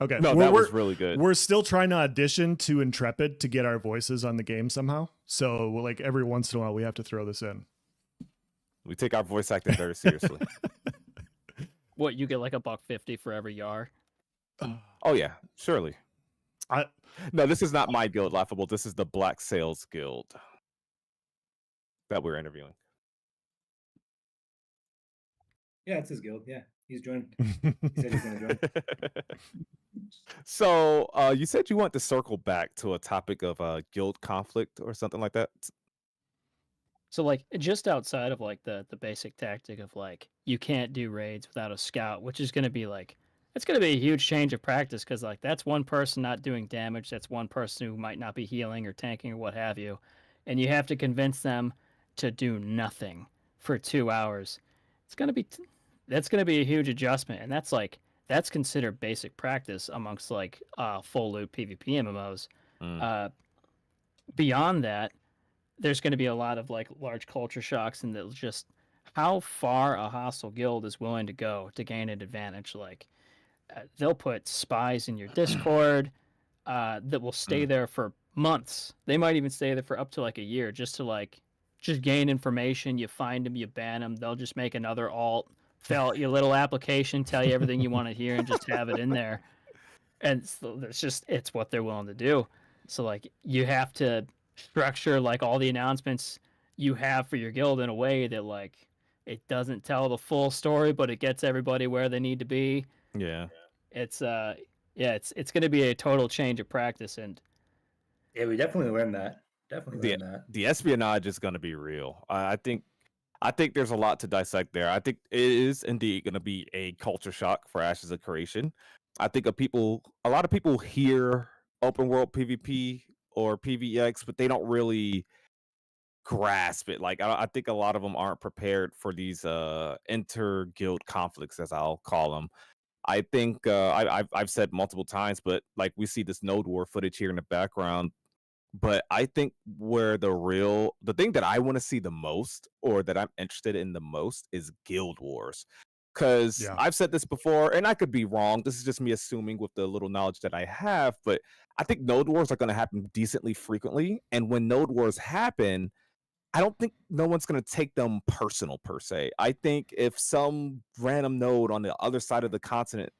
Okay. No, that was really good. We're still trying to audition to Intrepid to get our voices on the game somehow. So like every once in a while we have to throw this in. We take our voice acting very seriously. What, you get like $1.50 for every YAR? Oh yeah, surely. No, this is not my guild, Laughable. This is the Black Sales Guild that we're interviewing. Yeah, it's his guild. Yeah, he's joined. He said he's going to join. So, you said you want to circle back to a topic of guild conflict or something like that. So, like, just outside of like the basic tactic of like you can't do raids without a scout, which is going to be like, it's going to be a huge change of practice because like that's one person not doing damage, that's one person who might not be healing or tanking or what have you, and you have to convince them to do nothing for 2 hours, it's gonna be that's gonna be a huge adjustment, and that's considered basic practice amongst like full loop PvP MMOs. Mm. Beyond that, there's going to be a lot of like large culture shocks, and that just how far a hostile guild is willing to go to gain an advantage. Like they'll put spies in your Discord that will stay there for months. They might even stay there for up to like a year just to like just gain information. You find them, you ban them. They'll just make another alt, fill out your little application, tell you everything you want to hear, and just have it in there. And so it's what they're willing to do. So like you have to structure like all the announcements you have for your guild in a way that like it doesn't tell the full story, but it gets everybody where they need to be. Yeah. It's it's going to be a total change of practice. And Yeah, we definitely learned that. Definitely learned that. The espionage is going to be real. I think there's a lot to dissect there. I think it is indeed going to be a culture shock for Ashes of Creation. I think a lot of people hear open world PvP or PvX, but they don't really grasp it. Like I think a lot of them aren't prepared for these inter guild conflicts, as I'll call them. I think I've said multiple times, but like we see this Node War footage here in the background. But I think the thing that I want to see the most, or that I'm interested in the most, is guild wars. Because I've said this before, and I could be wrong. This is just me assuming with the little knowledge that I have. But I think node wars are going to happen decently frequently. And when node wars happen, I don't think no one's going to take them personal per se. I think if some random node on the other side of the continent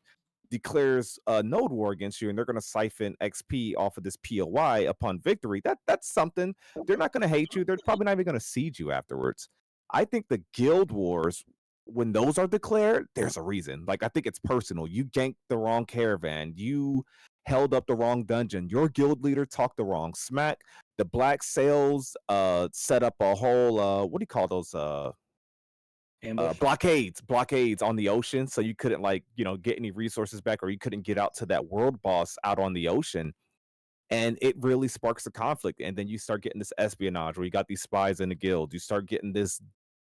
declares a node war against you and they're going to siphon XP off of this POI upon victory, that's something. They're not going to hate you. They're probably not even going to siege you afterwards. I think the guild wars, when those are declared, there's a reason. Like, I think it's personal. You ganked the wrong caravan. You held up the wrong dungeon. Your guild leader talked the wrong smack. The black sails set up a whole what do you call those blockades on the ocean, so you couldn't get any resources back, or you couldn't get out to that world boss out on the ocean. And it really sparks a conflict, and then you start getting this espionage where you got these spies in the guild. You start getting this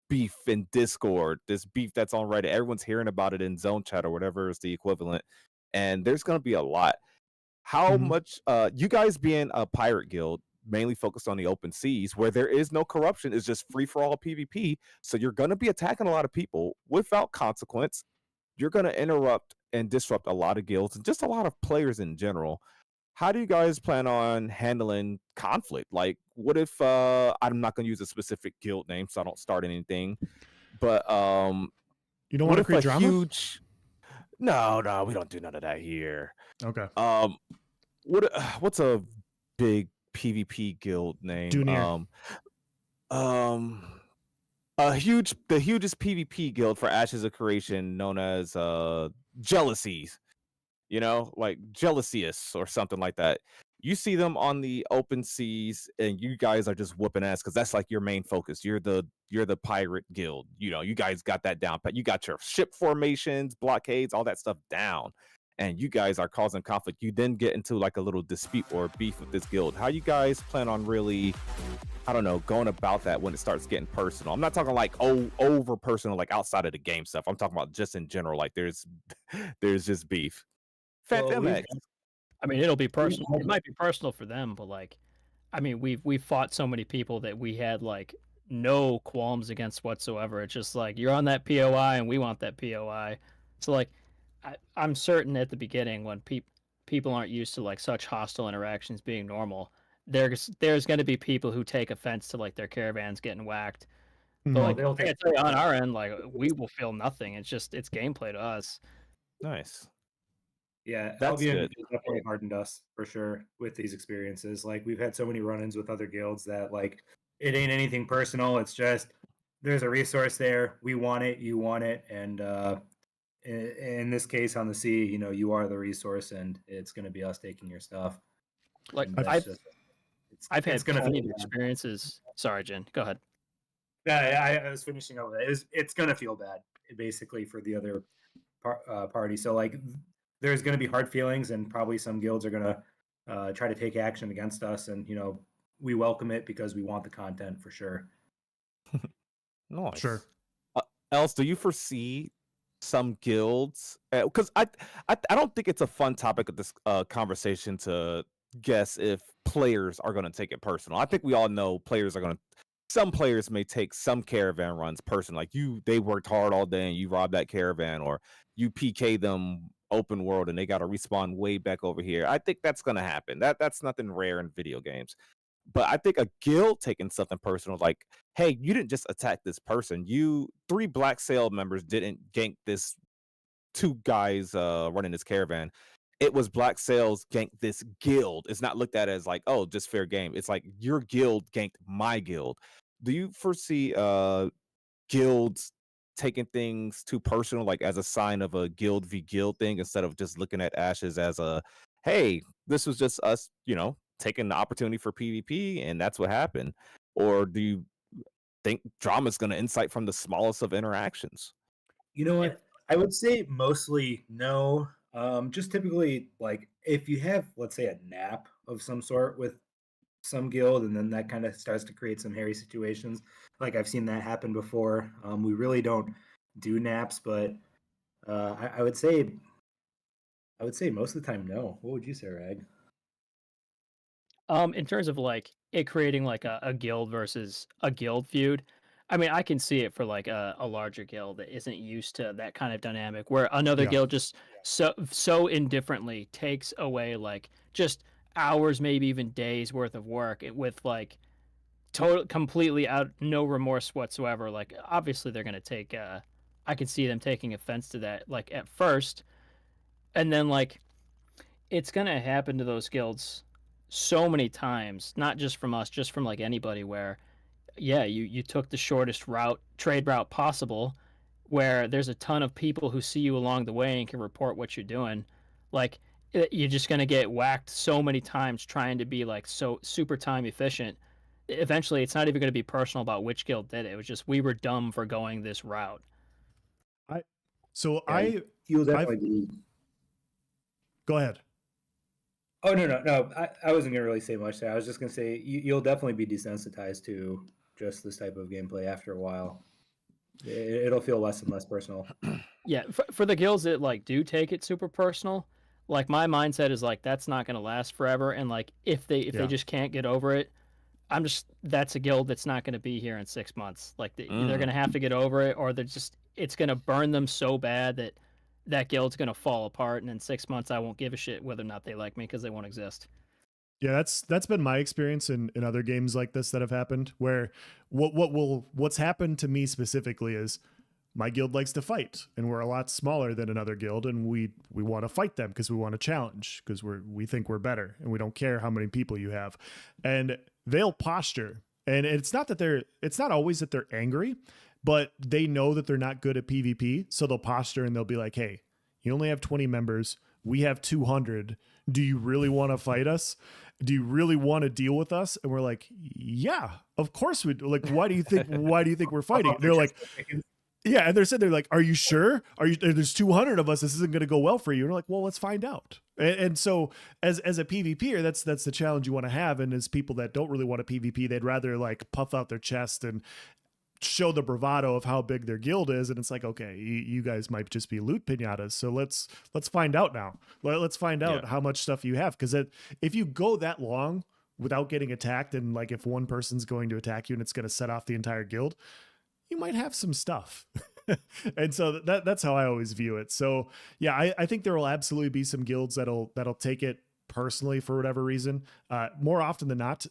beef in Discord, this beef that's on Reddit. Everyone's hearing about it in zone chat or whatever is the equivalent, and there's going to be a lot. How much you guys being a pirate guild mainly focused on the open seas where there is no corruption, is just free for all PvP, so you're going to be attacking a lot of people without consequence. You're going to interrupt and disrupt a lot of guilds and just a lot of players in general. How do you guys plan on handling conflict? Like, what if I'm not going to use a specific guild name so I don't start anything, but you don't want to create drama? No, we don't do none of that here. Okay. What's a big PvP guild name? Dunir. The hugest PvP guild for Ashes of Creation, known as Jealousies. Like Jealousius or something like that. You see them on the open seas, and you guys are just whooping ass because that's like your main focus. You're the pirate guild. You guys got that down pat. You got your ship formations, blockades, all that stuff down. And you guys are causing conflict. You then get into like a little dispute or beef with this guild. How you guys plan on really, I don't know, going about that when it starts getting personal? I'm not talking like over personal, like outside of the game stuff. I'm talking about just in general. Like there's just beef. Well, I mean, it'll be personal. It might be personal for them, but like, I mean, we've fought so many people that we had like no qualms against whatsoever. It's just like you're on that POI and we want that POI. So like, I'm certain at the beginning when people aren't used to like such hostile interactions being normal, there's going to be people who take offense to like their caravans getting whacked. But like, I can tell you on our end, like we will feel nothing. It's gameplay to us. Nice. Yeah, that's good. Definitely hardened us for sure with these experiences. Like we've had so many run-ins with other guilds that like it ain't anything personal. It's just there's a resource there. We want it. You want it. And in this case on the sea, you are the resource, and it's going to be us taking your stuff. Like I've had plenty of experiences. Sorry, Jen, go ahead. Yeah, I was finishing up. It's going to feel bad basically for the other party. So like there's going to be hard feelings, and probably some guilds are going to try to take action against us, and we welcome it because we want the content for sure. Nice. Sure. Else, do you foresee some guilds? Because I don't think it's a fun topic of this conversation to guess if players are going to take it personal. I think we all know players are going to. Some players may take some caravan runs personal, like they worked hard all day and you robbed that caravan, or you PK them open world and they got to respawn way back over here. I think that's going to happen. That's nothing rare in video games. But I think a guild taking something personal, like, hey, you didn't just attack this person. You three Black Sail members didn't gank this two guys running this caravan. It was Black Sails ganked this guild. It's not looked at as like, oh, just fair game. It's like your guild ganked my guild. Do you foresee guilds taking things too personal, like as a sign of a guild v guild thing, instead of just looking at Ashes as a, hey, this was just us, taking the opportunity for PvP, and that's what happened? Or do you think drama's going to incite from the smallest of interactions? You know what? I would say mostly no. Just typically, like if you have, let's say, a nap of some sort with some guild, and then that kind of starts to create some hairy situations. Like I've seen that happen before. We really don't do naps, but I would say most of the time no. What would you say, Rag? In terms of like it creating like a guild versus a guild feud, I mean, I can see it for like a larger guild that isn't used to that kind of dynamic, where another Yeah. guild just so indifferently takes away like just hours, maybe even days worth of work with like total completely out no remorse whatsoever. Like obviously they're gonna take. I could see them taking offense to that like at first, and then like it's gonna happen to those guilds so many times, not just from us, just from like anybody where yeah, you took the shortest trade route possible, where there's a ton of people who see you along the way and can report what you're doing. Like you're just gonna get whacked so many times trying to be like so super time efficient. Eventually, it's not even gonna be personal about which guild did it. It was just we were dumb for going this route. I so Yeah, you'll I've definitely be. go ahead. Oh no! I wasn't gonna really say much there. I was just gonna say you'll definitely be desensitized to just this type of gameplay after a while. It'll feel less and less personal. Yeah, for the guilds that like do take it super personal, like my mindset is like that's not gonna last forever, and like if they Yeah. just can't get over it, that's a guild that's not gonna be here in 6 months. Like they're gonna have to get over it, or it's gonna burn them so bad that that guild's gonna fall apart, and in 6 months I won't give a shit whether or not they like me because they won't exist. Yeah, that's been my experience in other games like this that have happened, where what's happened to me specifically is my guild likes to fight, and we're a lot smaller than another guild, and we want to fight them because we want to challenge, because we think we're better, and we don't care how many people you have. And they'll posture, and it's not always that they're angry, but they know that they're not good at PvP, so they'll posture and they'll be like, hey, you only have 20 members, we have 200. Do you really want to fight us? Do you really want to deal with us? And we're like, yeah, of course we do. Like, why do you think we're fighting? They're like, yeah, and they're like, are you sure? There's 200 of us. This isn't going to go well for you. And we're like, well, let's find out. And so as a PvPer, that's the challenge you want to have. And as people that don't really want a PvP, they'd rather like puff out their chest and show the bravado of how big their guild is. And it's like, okay, you guys might just be loot pinatas. So let's find out now. Let's find out how much stuff you have. Because if you go that long without getting attacked, and like if one person's going to attack you and it's going to set off the entire guild, you might have some stuff. And so that's how I always view it. So yeah, I think there will absolutely be some guilds that'll take it personally for whatever reason. More often than not,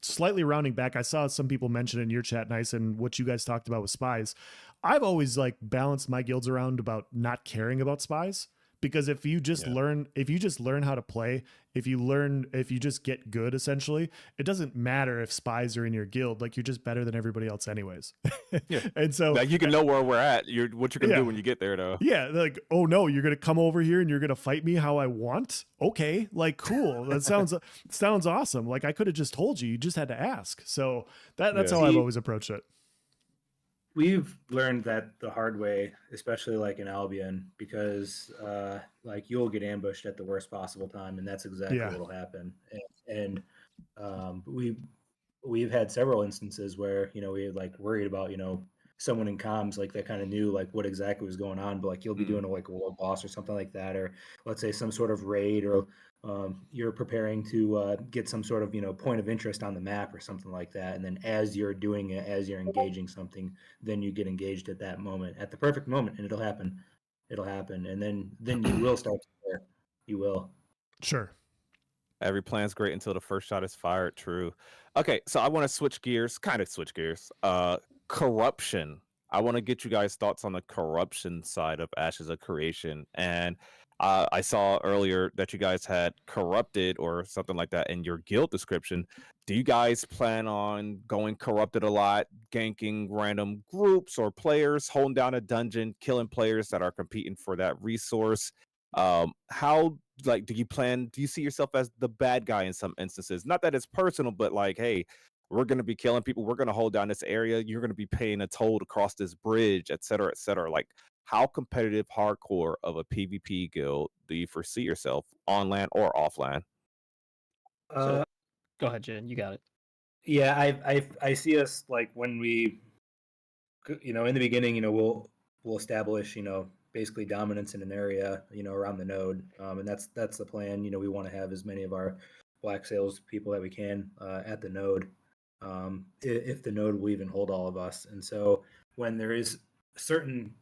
slightly rounding back, I saw some people mention in your chat, Nice, and what you guys talked about with spies. I've always like balanced my guilds around about not caring about spies, because if you just learn how to play, if you just get good, essentially, it doesn't matter if spies are in your guild. Like, you're just better than everybody else anyways. Yeah. And so like, you can know where we're at. What you're gonna do when you get there, though. Yeah, like, oh no, you're gonna come over here and you're gonna fight me how I want? Okay, like, cool. That sounds awesome. Like, I could have just told you. You just had to ask. So that's how I've always approached it. We've learned that the hard way, especially like in Albion, because like you'll get ambushed at the worst possible time, and that's exactly what'll happen. And we've had several instances where we like worried about someone in comms like that kind of knew like what exactly was going on, but like you'll be doing like a world boss or something like that, or let's say some sort of raid, or you're preparing to get some sort of point of interest on the map or something like that, and then as you're doing it, as you're engaging something, then you get engaged at that moment, at the perfect moment, and it'll happen, and then you will start to care. You will. Sure. Every plan's great until the first shot is fired. True. Okay, so I want to switch gears, kind of switch gears. Corruption. I want to get you guys' thoughts on the corruption side of Ashes of Creation. And I saw earlier that you guys had corrupted or something like that in your guild description. Do you guys plan on going corrupted a lot, ganking random groups or players, holding down a dungeon, killing players that are competing for that resource? How like do you see yourself as the bad guy in some instances? Not that it's personal, but like, hey, we're going to be killing people, we're going to hold down this area, you're going to be paying a toll to cross this bridge, etc., etc. Like, how competitive hardcore of a PvP guild do you foresee yourself on land or offline? Uh, So go ahead, Jen. You got it. yeah, I see us like when we in the beginning, we'll establish, basically dominance in an area, around the node, and that's the plan. We want to have as many of our black sales people that we can at the node, if the node will even hold all of us. And so when there is certain,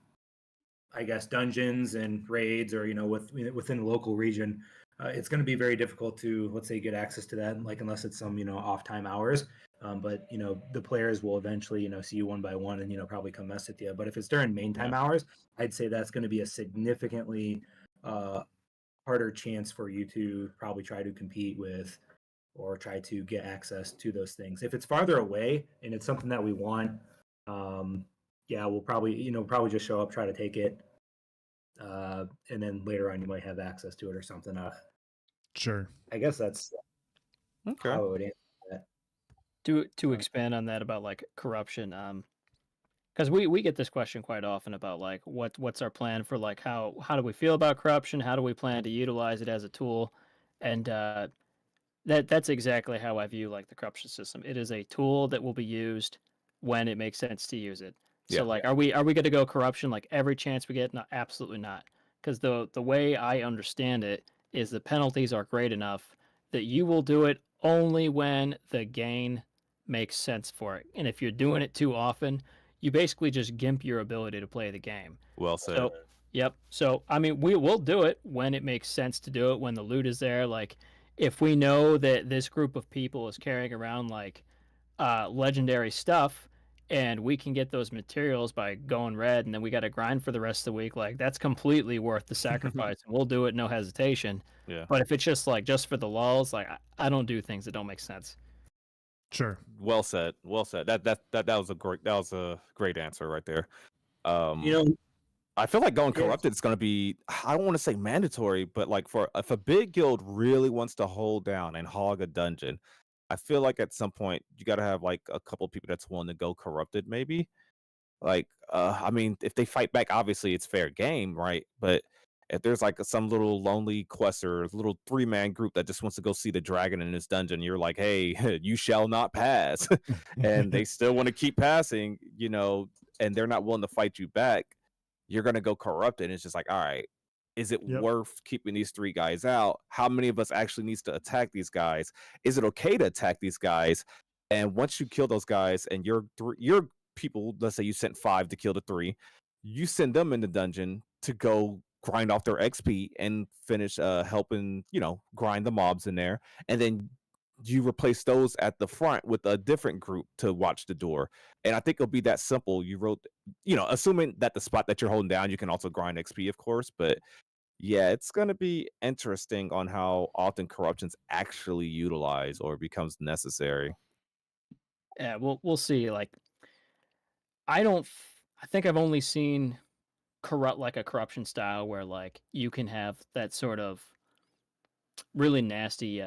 I guess, dungeons and raids, or within the local region, it's going to be very difficult to, let's say, get access to that, like unless it's some off time hours. But the players will eventually see you one by one, and probably come mess with you. But if it's during main time hours, I'd say that's going to be a significantly harder chance for you to probably try to compete with or try to get access to those things. If it's farther away and it's something that we want, yeah, we'll probably probably just show up, try to take it, and then later on you might have access to it or something. Sure. I guess that's Okay. how I would answer that. To expand on that about like corruption, because we get this question quite often about like what's our plan for like how do we feel about corruption? How do we plan to utilize it as a tool? And that's exactly how I view like the corruption system. It is a tool that will be used when it makes sense to use it. Yeah. So like, are we going to go corruption like every chance we get? No, absolutely not. Because the way I understand it is the penalties are great enough that you will do it only when the gain makes sense for it. And if you're doing it too often, you basically just gimp your ability to play the game. Well said. So, yep. So, I mean, we will do it when it makes sense to do it, when the loot is there. Like, if we know that this group of people is carrying around like legendary stuff and we can get those materials by going red and then we got to grind for the rest of the week, like that's completely worth the sacrifice and we'll do it no hesitation. Yeah. But if it's just like just for the lulls, like I don't do things that don't make sense. Sure. Well said. Well said. That was a great answer right there. I feel like going corrupted is going to be, I don't want to say mandatory, but like if a big guild really wants to hold down and hog a dungeon, I feel like at some point you got to have like a couple of people that's willing to go corrupted, maybe. Like, I mean, if they fight back, obviously it's fair game, right? But if there's like some little lonely quest or little 3-man group that just wants to go see the dragon in this dungeon, you're like, hey, you shall not pass. And they still want to keep passing, and they're not willing to fight you back, you're going to go corrupted. And it's just like, all right, is it worth keeping these 3 guys out? How many of us actually needs to attack these guys? Is it okay to attack these guys? And once you kill those guys and your people, let's say you sent 5 to kill the 3, you send them in the dungeon to go grind off their XP and finish helping, grind the mobs in there. And then you replace those at the front with a different group to watch the door. And I think it'll be that simple. You wrote, assuming that the spot that you're holding down, you can also grind XP, of course. But yeah, it's going to be interesting on how often corruption's actually utilized or becomes necessary. Yeah, we'll see. Like, I think I've only seen a corruption style where like you can have that sort of really nasty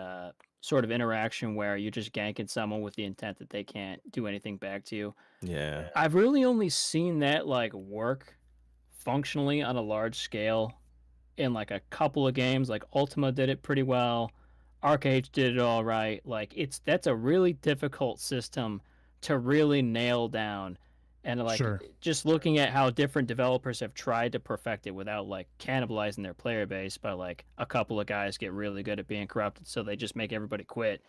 sort of interaction where you're just ganking someone with the intent that they can't do anything back to you. Yeah. I've really only seen that like work functionally on a large scale in like a couple of games. Like Ultima did it pretty well. Arcade did it all right. Like that's a really difficult system to really nail down. And like Sure. just looking at how different developers have tried to perfect it without like cannibalizing their player base, but like a couple of guys get really good at being corrupted, so they just make everybody quit.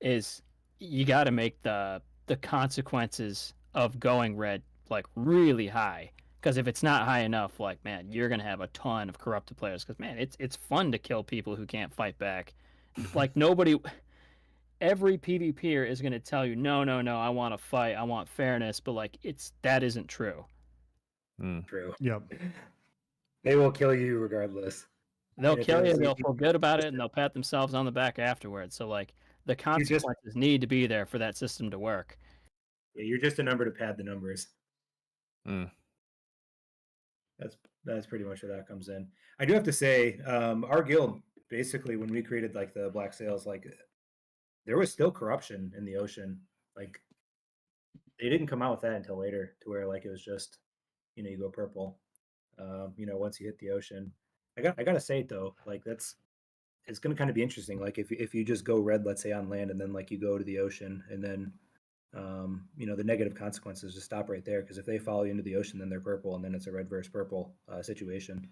Is you got to make the consequences of going red like really high. Because if it's not high enough, like man, you're gonna have a ton of corrupted players. Because man, it's fun to kill people who can't fight back. Like nobody, every PvPer is gonna tell you, no, no, no, I want to fight, I want fairness. But like that isn't true. True. Yep. They will kill you regardless. They'll And if kill you, there's- they'll feel good about it, and they'll pat themselves on the back afterwards. So like the You just- consequences need to be there for that system to work. Yeah, you're just a number to pad the numbers. Mm. That's pretty much where that comes in. I do have to say, our guild basically when we created like the Black Sails, like there was still corruption in the ocean. Like they didn't come out with that until later, to where like it was just, you go purple. Once you hit the ocean. I gotta say though, like it's gonna kind of be interesting. Like if you just go red, let's say on land, and then like you go to the ocean, and then the negative consequences just stop right there. Because if they follow you into the ocean, then they're purple, and then it's a red versus purple situation.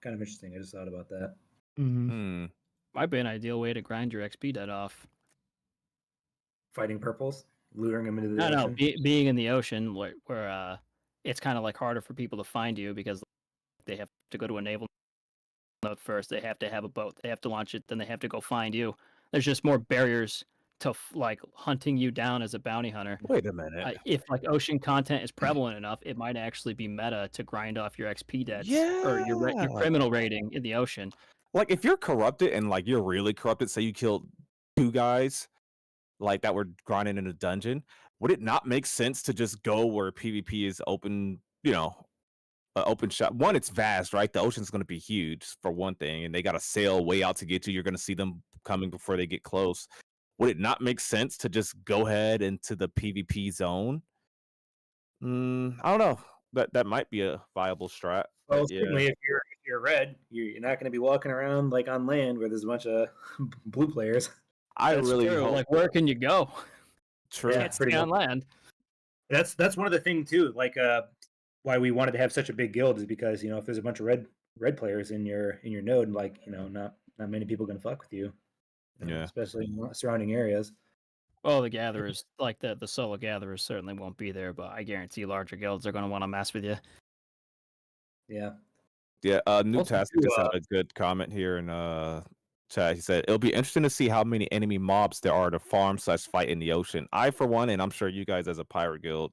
Kind of interesting. I just thought about that. Mm-hmm. Might be an ideal way to grind your XP debt off. Fighting purples, luring them into the No, ocean. being in the ocean where it's kind of like harder for people to find you because they have to go to a naval node first. They have to have a boat. They have to launch it. Then they have to go find you. There's just more barriers to like hunting you down as a bounty hunter. Wait a minute. If like ocean content is prevalent enough, it might actually be meta to grind off your XP debts or your Yeah. criminal rating in the ocean. Like if you're corrupted and like you're really corrupted, say you killed 2 guys like that were grinding in a dungeon, would it not make sense to just go where PvP is open, open shot? One, it's vast, right? The ocean's going to be huge for one thing, and they got to sail way out to get you. You're going to see them coming before they get close. Would it not make sense to just go ahead into the PvP zone? I don't know. That might be a viable strat. Well, But yeah. certainly if you're red, you're not going to be walking around like on land where there's a bunch of blue players. I That's really true. hope Like where can you go? true. Yeah. Can't pretty stay on much. land. That's one of the things too. Like why we wanted to have such a big guild is because if there's a bunch of red players in your node, like not many people going to fuck with you. Yeah. Especially in surrounding areas. Well, the gatherers, like the solo gatherers, certainly won't be there, but I guarantee larger guilds are going to want to mess with you. Yeah. Yeah, New Also, Task too, just had a good comment here in chat. He said it'll be interesting to see how many enemy mobs there are to farm/fight in the ocean. I, for one, and I'm sure you guys as a pirate guild,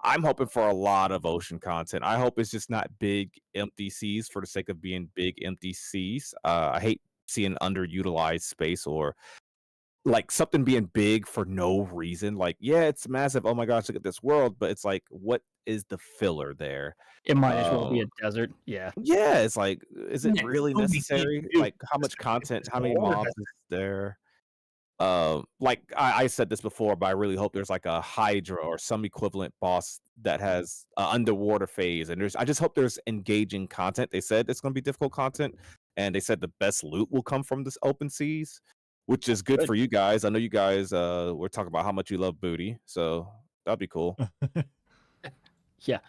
I'm hoping for a lot of ocean content. I hope it's just not big empty seas for the sake of being big empty seas. I hate seeing underutilized space or like something being big for no reason. Like, yeah, it's massive. Oh my gosh, look at this world, but it's like, what is the filler there? It might as well be a desert. Yeah. Yeah, it's like, is it Yeah, really so many necessary? things to do. Like, how much content, how The many water mobs has- is there? Like I said this before, but I really hope there's like a Hydra or some equivalent boss that has an underwater phase. And I just hope there's engaging content. They said it's going to be difficult content, and they said the best loot will come from this open seas, which is good Good. for you guys. I know you guys were talking about how much you love booty, so that'd be cool. Yeah.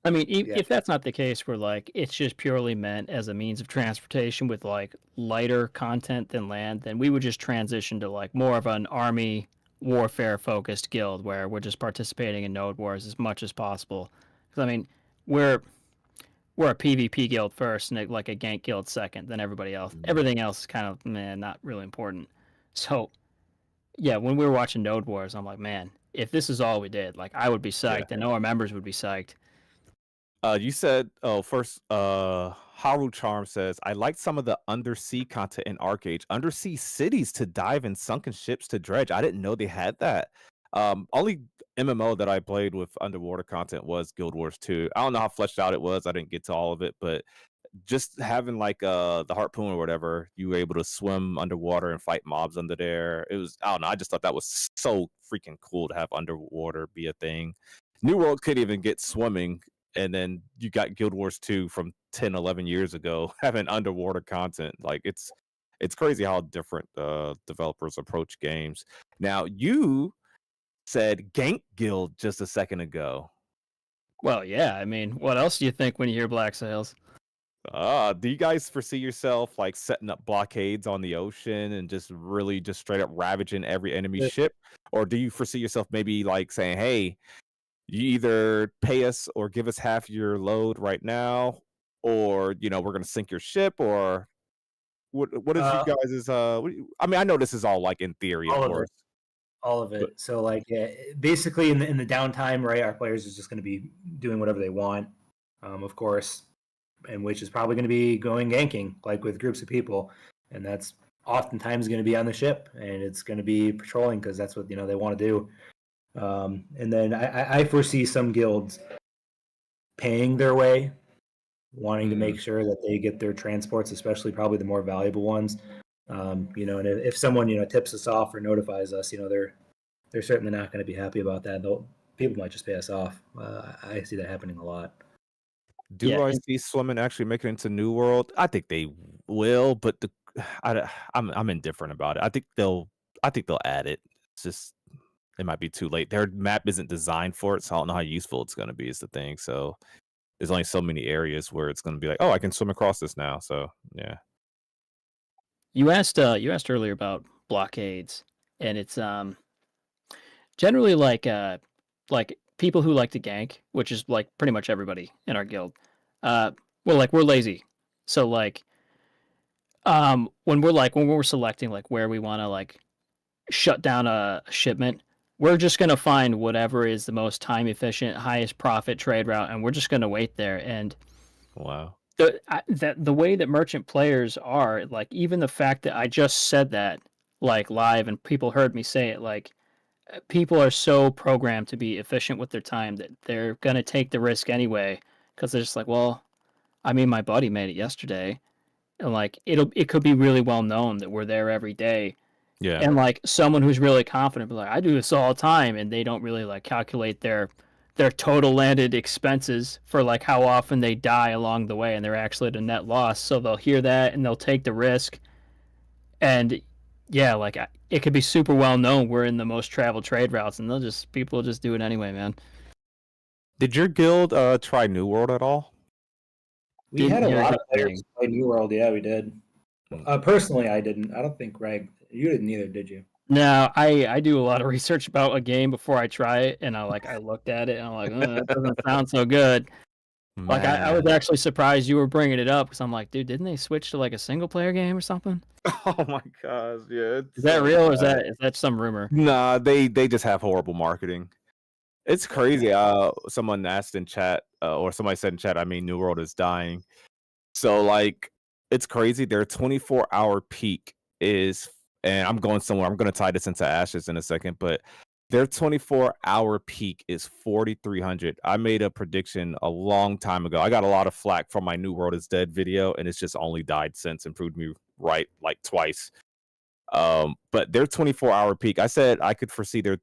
I mean, Yeah. if that's not the case, where like it's just purely meant as a means of transportation with like lighter content than land, then we would just transition to like more of an army warfare focused guild where we're just participating in node wars as much as possible. Because I mean, we're a PvP guild first, and like a gank guild second, then everybody else. Everything else is kind of not really important. So yeah, when we were watching node wars, I'm like, man, if this is all we did, like I would be psyched. I know our members would be psyched. You said, first, Haru Charm says, I liked some of the undersea content in Arcade. Undersea cities to dive and sunken ships to dredge. I didn't know they had that. Only MMO that I played with underwater content was Guild Wars 2. I don't know how fleshed out it was. I didn't get to all of it, but just having like the harpoon or whatever, you were able to swim underwater and fight mobs under there. It was, I don't know, I just thought that was so freaking cool to have underwater be a thing. New World could even get swimming and then you got Guild Wars 2 from 10, 11 years ago having underwater content. Like it's crazy how different developers approach games. Now you said Gank Guild just a second ago. Well, yeah. I mean, what else do you think when you hear Black Sails? Do you guys foresee yourself like setting up blockades on the ocean and just really just straight up ravaging every enemy Yeah. ship? Or do you foresee yourself maybe like saying, hey, you either pay us or give us half your load right now, or we're gonna sink your ship, or what is you Uh, guys' I mean, I know this is all like in theory, of all of it. course. All of But it. So like basically in the downtime, right, our players is just going to be doing whatever they want, of course, and which is probably going to be going ganking like with groups of people, and that's oftentimes going to be on the ship, and it's going to be patrolling because that's what they want to do. And then I foresee some guilds paying their way, wanting to make sure that they get their transports, especially probably the more valuable ones. And if someone tips us off or notifies us, they're certainly not going to be happy about that. Though people might just pay us off. I see that happening a lot. do Yeah, I and see Swimming actually make it into New World? I think they will, but I'm indifferent about it. I think they'll add it. It's just it might be too late. Their map isn't designed for it, so I don't know how useful it's going to be. Is the thing. So there's only so many areas where it's going to be like, oh, I can swim across this now. So yeah. you asked earlier about blockades, and it's generally like people who like to gank, which is like pretty much everybody in our guild. We're lazy, so like when we're selecting like where we want to like shut down a shipment, we're just going to find whatever is the most time efficient, highest profit trade route, and we're just going to wait there. And Wow. the way that merchant players are, like even the fact that I just said that like live and people heard me say it, like people are so programmed to be efficient with their time that they're going to take the risk anyway because they're just like, well, I mean, my buddy made it yesterday, and like it could be really well known that we're there every day, Yeah. and like someone who's really confident, but like I do this all the time, and they don't really like calculate their total landed expenses for like how often they die along the way, and they're actually at a net loss. So they'll hear that and they'll take the risk, and yeah, like it could be super well known we're in the most traveled trade routes, and people will just do it anyway, man. Did your guild try New World at all? We Didn't had a hear lot of anything. players play New World. Yeah, we did. Personally, I didn't. I don't think Greg, you didn't either, did you? No, I do a lot of research about a game before I try it, and I looked at it and I'm like, that doesn't sound so good. Like I was Man. actually surprised you were bringing it up because I'm like, dude, didn't they switch to like a single player game or something? Oh my gosh, yeah. Is that real or is that some rumor? Nah, they just have horrible marketing. It's crazy. Someone asked in chat, or somebody said in chat, I mean, New World is dying. So like, it's crazy. Their 24-hour peak is, and I'm going somewhere. I'm going to tie this into Ashes in a second, but their 24-hour peak is 4,300. I made a prediction a long time ago. I got a lot of flack from my New World is Dead video, and it's just only died since and proved me right like twice. But their 24-hour peak, I said I could foresee their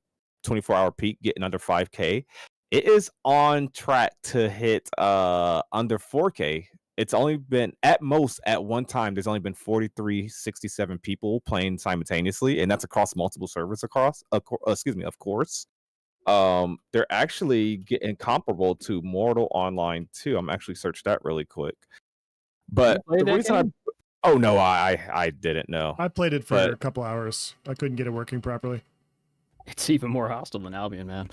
24-hour peak getting under 5K. It is on track to hit under 4K. It's only been at most at one time. There's only been 4,367 people playing simultaneously, and that's across multiple servers. Of course. They're actually getting comparable to Mortal Online 2. I'm actually searched that really quick. But play the that reason game? oh no, I didn't know. I played it for But a couple hours. I couldn't get it working properly. It's even more hostile than Albion, man.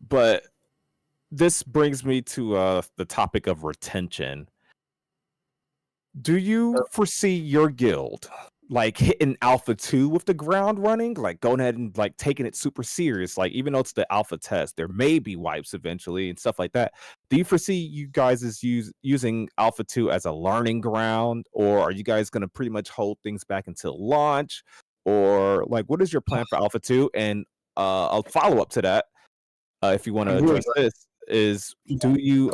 but this brings me to the topic of retention. Do you foresee your guild like hitting Alpha 2 with the ground running, like going ahead and like taking it super serious? Like, even though it's the alpha test, there may be wipes eventually and stuff like that. Do you foresee you guys using Alpha 2 as a learning ground, or are you guys going to pretty much hold things back until launch? Or like, what is your plan for Alpha 2? And a follow up to that, if you want to I'm really address this, is do you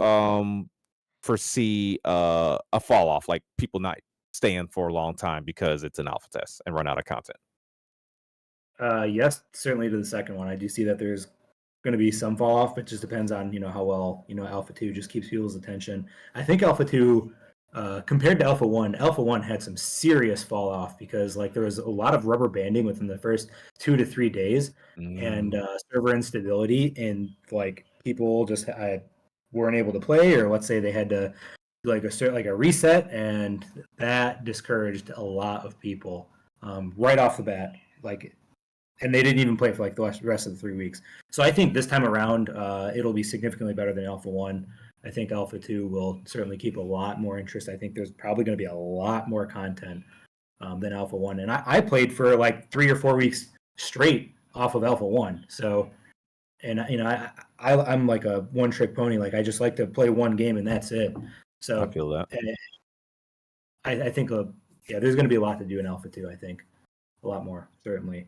foresee a fall off, like people not staying for a long time because it's an alpha test and run out of content? Yes, certainly to the second one. I do see that there's going to be some fall off. It just depends on how well Alpha 2 just keeps people's attention. I think Alpha 2 compared to Alpha 1 had some serious fall off because like there was a lot of rubber banding within the first 2 to 3 days and server instability, and like people just weren't able to play, or let's say they had to do like a reset, and that discouraged a lot of people right off the bat. Like, and they didn't even play for like the rest of the 3 weeks. So I think this time around, it'll be significantly better than Alpha 1. I think Alpha 2 will certainly keep a lot more interest. I think there's probably going to be a lot more content than Alpha 1. And I played for like 3 or 4 weeks straight off of Alpha 1. So, and I'm like a one-trick pony. Like I just like to play one game and that's it. So I feel that. I think, there's going to be a lot to do in Alpha 2, I think. A lot more, certainly.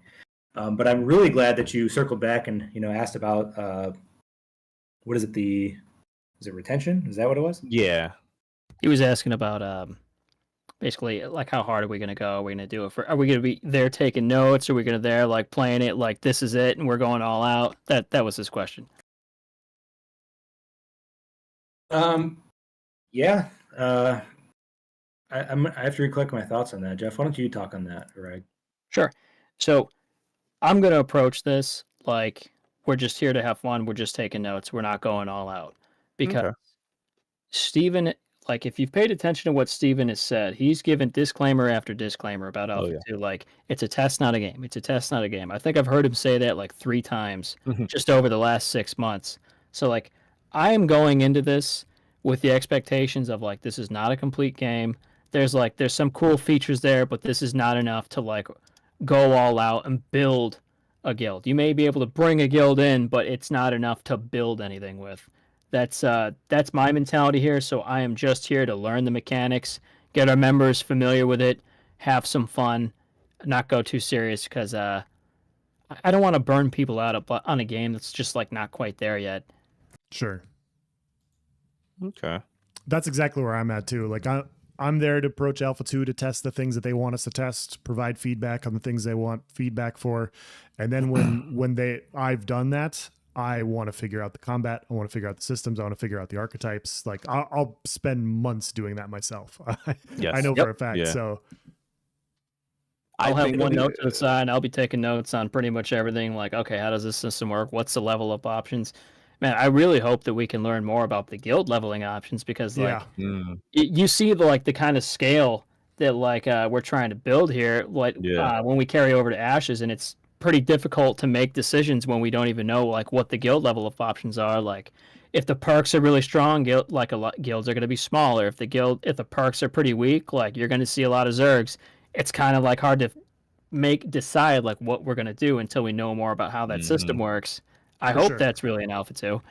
But I'm really glad that you circled back and asked about what is it? Is it retention? Is that what it was? Yeah. He was asking about basically like how hard are we going to go? Are we going to do it are we going to be there taking notes? Are we going to there like playing it like this is it and we're going all out? That was his question. Yeah. I have to recollect my thoughts on that. Jeff, why don't you talk on that, Greg? Sure. So I'm going to approach this like we're just here to have fun. We're just taking notes. We're not going all out. Because Steven, like if you've paid attention to what Steven has said, he's given disclaimer after disclaimer about Alpha 2. Like it's a test, not a game. It's a test, not a game. I think I've heard him say that like 3 times just over the last 6 months. So like I am going into this with the expectations of like this is not a complete game. There's some cool features there, but this is not enough to like go all out and build a guild. You may be able to bring a guild in, but it's not enough to build anything with. That's my mentality here. So I am just here to learn the mechanics, get our members familiar with it, have some fun, not go too serious because I don't want to burn people out on a game that's just like not quite there yet. Sure. Okay. That's exactly where I'm at too. Like I'm there to approach Alpha 2 to test the things that they want us to test, provide feedback on the things they want feedback for. And then when I've done that, I want to figure out the combat. I want to figure out the systems. I want to figure out the archetypes. Like I'll spend months doing that myself. Yes. I know for a fact. Yeah. So I'll have one note to the side. I'll be taking notes on pretty much everything. Like, okay, how does this system work? What's the level up options? Man, I really hope that we can learn more about the guild leveling options because like you see the kind of scale that like we're trying to build here. Like when we carry over to Ashes, and it's pretty difficult to make decisions when we don't even know like what the guild level of options are. Like if the perks are really strong, guilds are going to be smaller. If the perks are pretty weak, like you're going to see a lot of Zergs. It's kind of like hard to decide like what we're going to do until we know more about how that system works. I hope that's really an Alpha 2.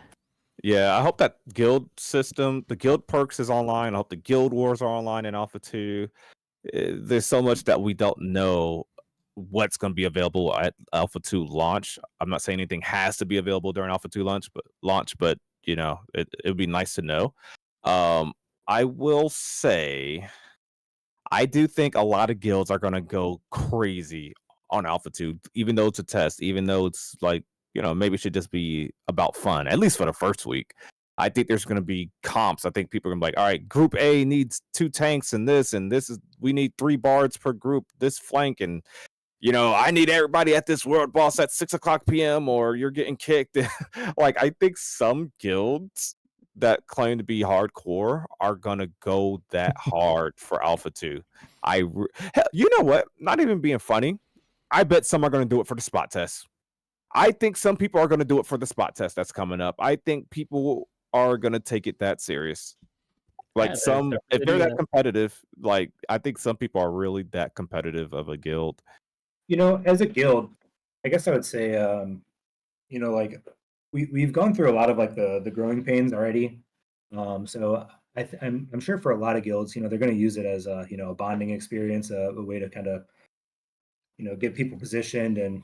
Yeah, I hope that guild system, the guild perks is online. I hope the guild wars are online in Alpha 2. There's so much that we don't know what's going to be available at Alpha 2 launch. I'm not saying anything has to be available during Alpha 2 launch, but it would be nice to know. I will say, I do think a lot of guilds are going to go crazy on Alpha 2, even though it's a test, even though it's like, maybe it should just be about fun, at least for the first week. I think there's going to be comps. I think people are going to be like, all right, group A needs 2 tanks and this is, we need 3 bards per group, this flank. And, I need everybody at this world boss at 6:00 PM or you're getting kicked. Like, I think some guilds that claim to be hardcore are going to go that hard for Alpha 2. You know what? Not even being funny. I bet some are going to do it for the spot test. I think some people are going to do it for the spot test that's coming up. I think people are going to take it that serious. Like if they're that competitive, like I think some people are really that competitive of a guild. As a guild, I guess I would say, like we've gone through a lot of like the growing pains already. So I'm sure for a lot of guilds, they're going to use it as a bonding experience, a way to kind of get people positioned and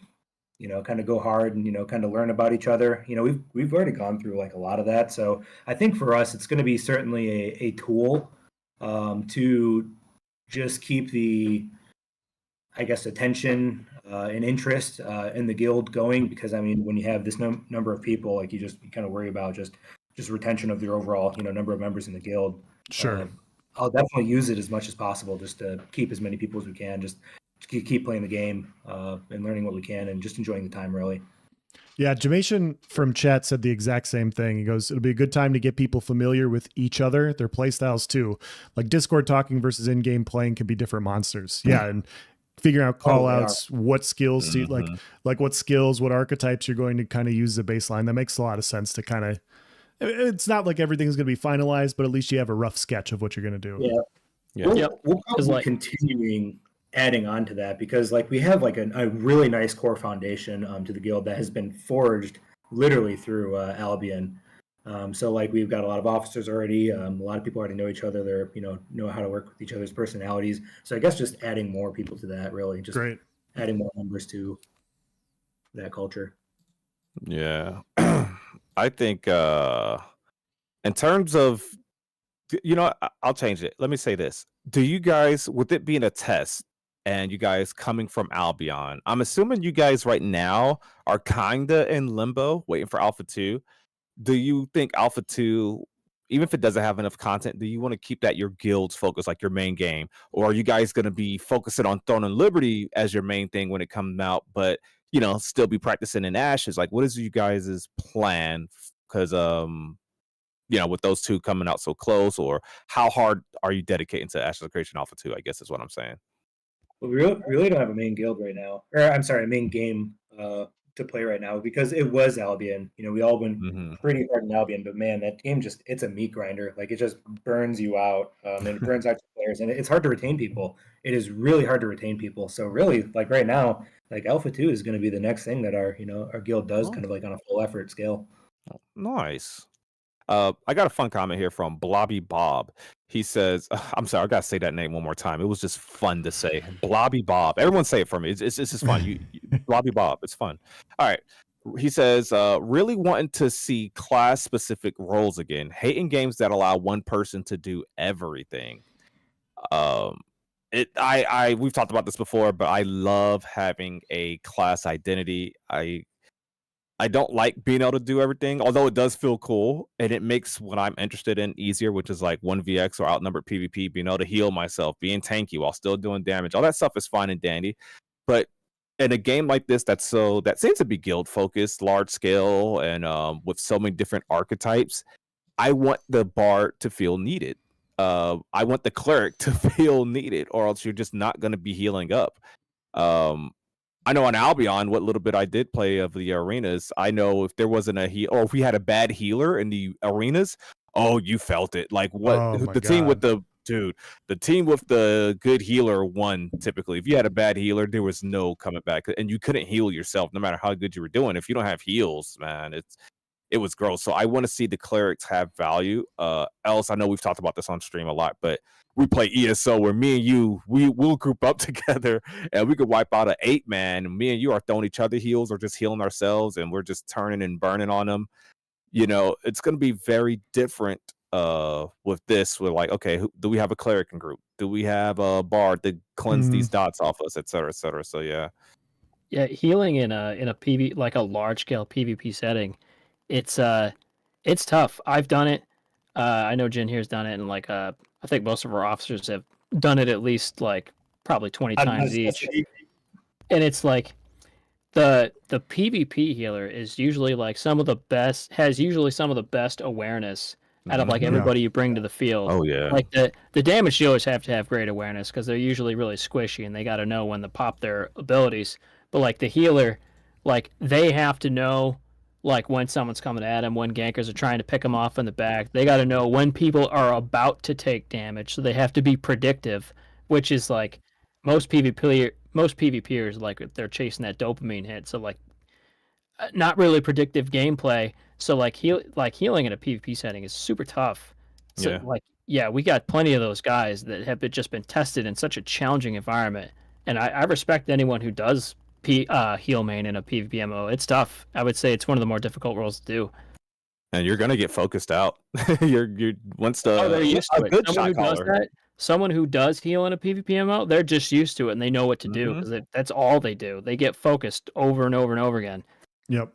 kind of go hard and kind of learn about each other. We've already gone through like a lot of that. So I think for us, it's going to be certainly a tool to just keep the I guess, attention and interest in the guild going, because I mean, when you have this number of people, like you kind of worry about just retention of your overall, number of members in the guild. Sure. I'll definitely use it as much as possible just to keep as many people as we can, just to keep playing the game and learning what we can and just enjoying the time, really. Yeah, Jamation from chat said the exact same thing. He goes, it'll be a good time to get people familiar with each other, their play styles too. Like Discord talking versus in-game playing can be different monsters. Yeah, and figuring out call outs, what skills to like what skills, what archetypes you're going to kind of use as a baseline. That makes a lot of sense to kind of, it's not like everything's going to be finalized, but at least you have a rough sketch of what you're going to do. Yeah. We'll probably continuing adding on to that, because like we have like a really nice core foundation to the guild that has been forged literally through Albion. So like we've got a lot of officers already. A lot of people already know each other. They're know how to work with each other's personalities. So I guess just adding more people to that, really, just adding more members to that culture. Yeah. I think in terms of, I'll change it. Let me say this. Do you guys, with it being a test and you guys coming from Albion, I'm assuming you guys right now are kind of in limbo waiting for Alpha 2. Do you think Alpha 2, even if it doesn't have enough content, do you want to keep that your guild's focus, like your main game? Or are you guys going to be focusing on Throne and Liberty as your main thing when it comes out, but still be practicing in Ashes? Like, what is you guys' plan? Because with those two coming out so close, or how hard are you dedicating to Ashes of Creation Alpha 2, I guess is what I'm saying. Well, we really don't have a main guild right now, or I'm sorry, a main game to play right now, because it was Albion. We all went pretty hard in Albion, but man, that game it's a meat grinder. Like it just burns you out, and it burns out your players, and it's hard to retain people. It is really hard to retain people. So really, like right now, like Alpha 2 is going to be the next thing that our guild does, kind of like on a full effort scale. Nice. I got a fun comment here from Blobby Bob. He says, I'm sorry, I gotta say that name one more time. It was just fun to say. Blobby Bob. Everyone say it for me. It's just fun. You Blobby Bob. It's fun. All right. He says, really wanting to see class specific roles again. Hating games that allow one person to do everything. We've talked about this before, but I love having a class identity. I don't like being able to do everything, although it does feel cool, and it makes what I'm interested in easier, which is like 1vx or outnumbered PvP, being able to heal myself, being tanky while still doing damage. All that stuff is fine and dandy. But in a game like this that seems to be guild focused, large scale, and with so many different archetypes, I want the bard to feel needed. I want the cleric to feel needed, or else you're just not going to be healing up. I know on Albion, what little bit I did play of the arenas, I know if there wasn't a heal, or if we had a bad healer in the arenas, oh, you felt it. Like team with the team with the good healer won typically. If you had a bad healer, there was no coming back, and you couldn't heal yourself no matter how good you were doing. If you don't have heals, man, it was gross. So I want to see the clerics have value. Else, I know we've talked about this on stream a lot, but we play ESO where me and you, we'll group up together and we could wipe out an 8-man. Me and you are throwing each other heals or just healing ourselves, and we're just turning and burning on them. It's going to be very different with this. We're like, okay, do we have a cleric in group? Do we have a bard to cleanse these dots off us, et cetera, et cetera. So yeah. Yeah, healing in a PV, like a large scale PvP setting, it's tough. I've done it. I know Jin here's done it, and like I think most of our officers have done it at least like probably 20 times each. And it's like the PvP healer is usually like has usually some of the best awareness out of like everybody you bring to the field. Oh yeah. Like the damage dealers have to have great awareness because they're usually really squishy and they got to know when to pop their abilities. But like the healer, like they have to know like when someone's coming at them, when gankers are trying to pick them off in the back. They got to know when people are about to take damage, so they have to be predictive, which is like most PvPers, like they're chasing that dopamine hit, so like not really predictive gameplay. So like healing in a PvP setting is super tough. So we got plenty of those guys that have just been tested in such a challenging environment, and I respect anyone who does heal main in a PvP MMO. It's tough. I would say it's one of the more difficult roles to do. And you're gonna get focused out. you're once the they're used to it. someone who does heal in a PvP MMO, they're just used to it and they know what to do Mhm. because that's all they do. They get focused over and over and over again. Yep.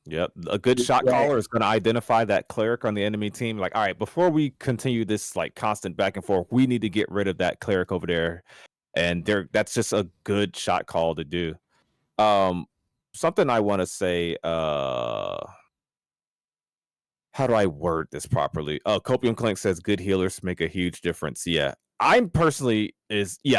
Yep. A good shot Right. caller is going to identify that cleric on the enemy team. Like, all right, before we continue this like constant back and forth, we need to get rid of that cleric over there. And that's just a good shot call to do. Something I want to say, how do I word this properly? Copium Clink says good healers make a huge difference. Yeah. I'm personally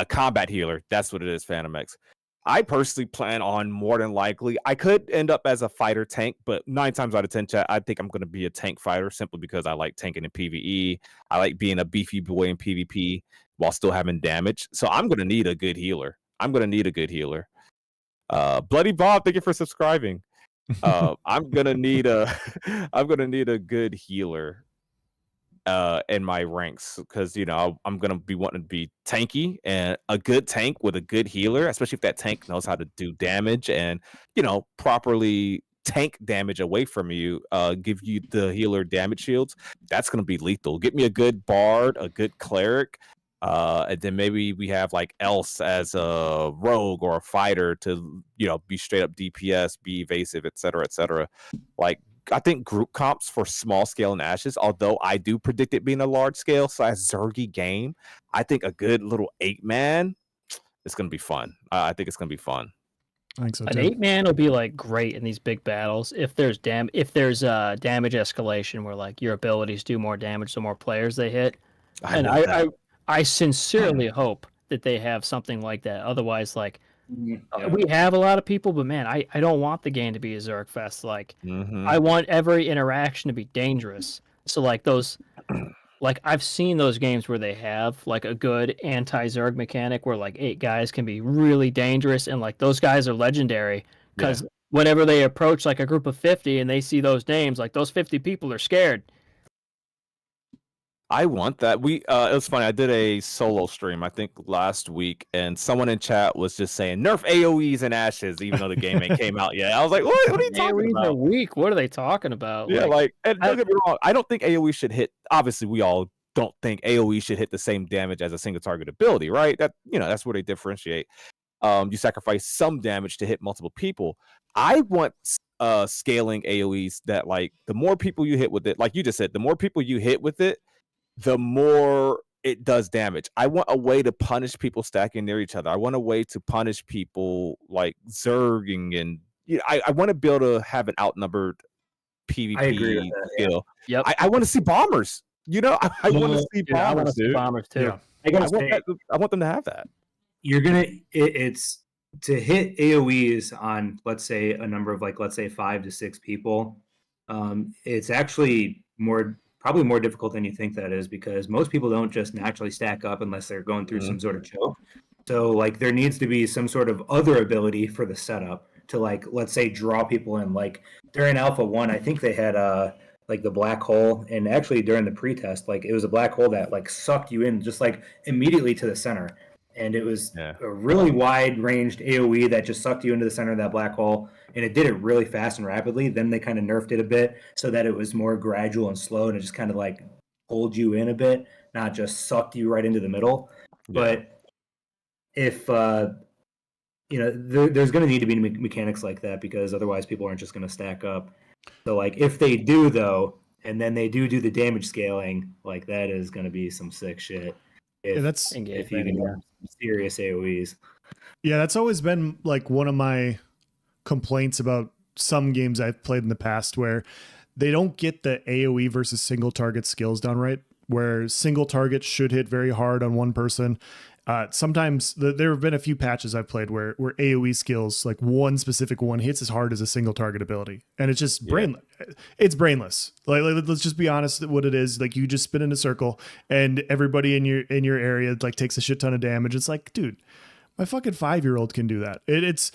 combat healer. That's what it is, Phantom X. I personally plan on more than likely. I could end up as a fighter tank, but 9 times out of 10, chat, I think I'm going to be a tank fighter simply because I like tanking in PvE. I like being a beefy boy in PvP while still having damage. So I'm going to need a good healer. Bloody Bob, thank you for subscribing. I'm gonna need a good healer in my ranks because I'm gonna be wanting to be tanky, and a good tank with a good healer, especially if that tank knows how to do damage and properly tank damage away from you, give you the healer damage shields. That's gonna be lethal. Get me a good bard, a good cleric. And then maybe we have like Else as a rogue or a fighter to be straight up DPS, be evasive, etc. Like I think group comps for small scale and Ashes, although I do predict it being a large scale / Zergy game, I think a good little 8-man is gonna be fun. I think it's gonna be fun. I think so An too. 8-man will be like great in these big battles if there's damage escalation where like your abilities do more damage the more players they hit. And love that. I sincerely hope that they have something like that. Otherwise, like Yeah. we have a lot of people, but man, I don't want the game to be a Zerg fest. Like Mhm. I want every interaction to be dangerous. So like those, like I've seen those games where they have like a good anti-Zerg mechanic where like 8 guys can be really dangerous, and like those guys are legendary because whenever they approach like a group of 50 and they see those names, like those 50 people are scared. I want that. It was funny. I did a solo stream, I think last week, and someone in chat was just saying nerf AoEs and Ashes, even though the game ain't came out yet. I was like, what are you talking AoEs are about? weak. What are they talking about? Yeah, and don't get me wrong, I don't think AoE should hit. Obviously, we all don't think AoE should hit the same damage as a single target ability, right? That's where they differentiate. You sacrifice some damage to hit multiple people. I want scaling AoEs that like the more people you hit with it, like you just said, the more people you hit with it, the more it does damage. I want a way to punish people stacking near each other. I want a way to punish people like zerging, and I want to be able to have an outnumbered PvP I agree with that, yeah. skill. Yep. I want to see bombers. I want to see Dude, I want to bombers, see dude. bombers too. Yeah. I gotta say, I want them to have that. you're gonna it's to hit AoEs on let's say a number of like let's say 5 to 6 people. It's actually probably more difficult than you think that is, because most people don't just naturally stack up unless they're going through some sort of choke. So like there needs to be some sort of other ability for the setup to like let's say draw people in. Like during Alpha 1, I think they had like the black hole, and actually during the pretest, like it was a black hole that like sucked you in just like immediately to the center. And it was a really wide ranged AoE that just sucked you into the center of that black hole, and it did it really fast and rapidly. Then they kind of nerfed it a bit so that it was more gradual and slow, and it just kind of like pulled you in a bit, not just sucked you right into the middle. But if there's going to need to be mechanics like that, because otherwise people aren't just going to stack up. So like if they do though, and then they do the damage scaling, like that is going to be some sick shit. If you can have some serious AoEs. Yeah, that's always been like one of my complaints about some games I've played in the past, where they don't get the AoE versus single target skills done right, where single targets should hit very hard on one person. Sometimes there have been a few patches I've played where AoE skills, like one specific one, hits as hard as a single target ability, and it's just it's brainless. Like let's just be honest, what it is. Like you just spin in a circle, and everybody in your area like takes a shit ton of damage. It's like, dude, my fucking 5-year-old can do that. It's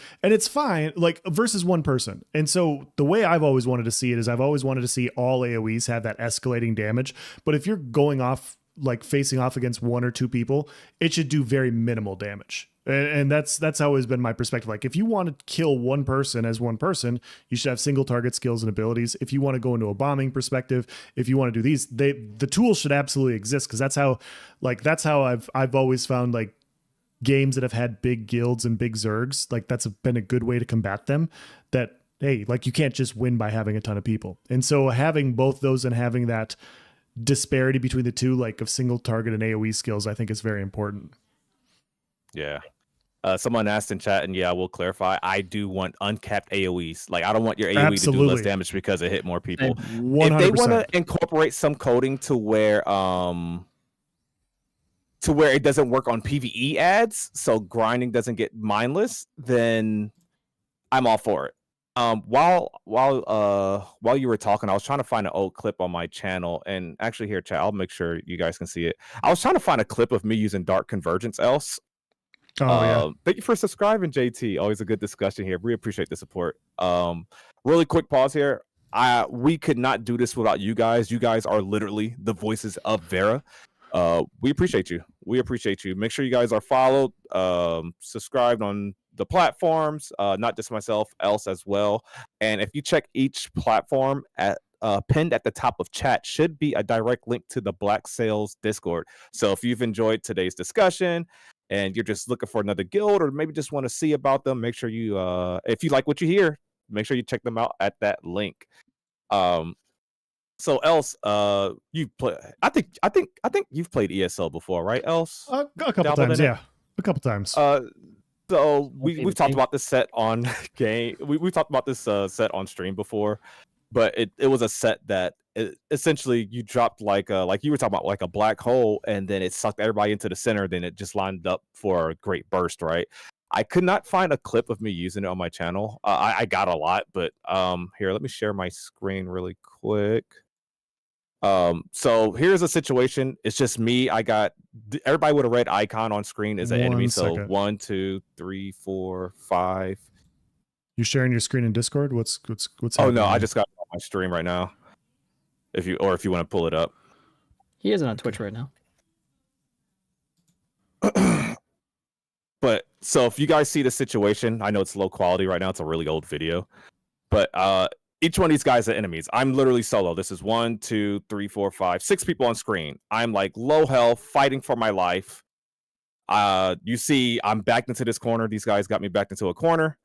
fine, like versus one person. And so the way I've always wanted to see it is I've always wanted to see all AoEs have that escalating damage. But if you're going off, like facing off against 1 or 2 people, it should do very minimal damage. And that's always been my perspective. Like, if you want to kill one person as one person, you should have single target skills and abilities. If you want to go into a bombing perspective, if you want to do these, the tools should absolutely exist, because that's how I've always found, like, games that have had big guilds and big zergs, like, that's been a good way to combat them. That, hey, like, you can't just win by having a ton of people. And so having both those and having that disparity between the two, like, of single target and AoE skills, I think is very important. Yeah. Someone asked in chat, and yeah, I will clarify. I do want uncapped AoEs. Like, I don't want your AoE to do less damage because it hit more people. 100%. If they want to incorporate some coding to where it doesn't work on PvE ads, so grinding doesn't get mindless, then I'm all for it. While you were talking, I was trying to find an old clip on my channel, and actually here, chat, I'll make sure you guys can see it. I was trying to find a clip of me using Dark Convergence else. Thank you for subscribing, JT. Always a good discussion here. We appreciate the support. Really quick pause here. We could not do this without you guys. You guys are literally the voices of Verra. We appreciate you. Make sure you guys are followed, subscribed on the platforms, not just myself, else as well. And if you check each platform at pinned at the top of chat should be a direct link to the Black Sails Discord. So if you've enjoyed today's discussion and you're just looking for another guild, or maybe just want to see about them, make sure you if you like what you hear, make sure you check them out at that link. So Else, you play. I think you've played ESO before, right, Else? A couple times, yeah, a couple times. So we've talked about this set on game. We've talked about this set on stream before, but it was a set that essentially you dropped like you were talking about, like a black hole, and then it sucked everybody into the center. Then it just lined up for a great burst, right? I could not find a clip of me using it on my channel. I got a lot, but here, let me share my screen really quick. So here's a situation. It's just me. I got everybody with a red icon on screen is an enemy. So 1, 2, 3, 4, 5. You sharing your screen in Discord? What's Oh happening? no, I just got it on my stream right now. If you want to pull it up. He isn't on Twitch right now. But so if you guys see the situation, I know it's low quality right now. It's a really old video, but each one of these guys are enemies. I'm literally solo. This is 1, 2, 3, 4, 5, 6 people on screen. I'm like low health, fighting for my life. You see, I'm backed into this corner. These guys got me backed into a corner,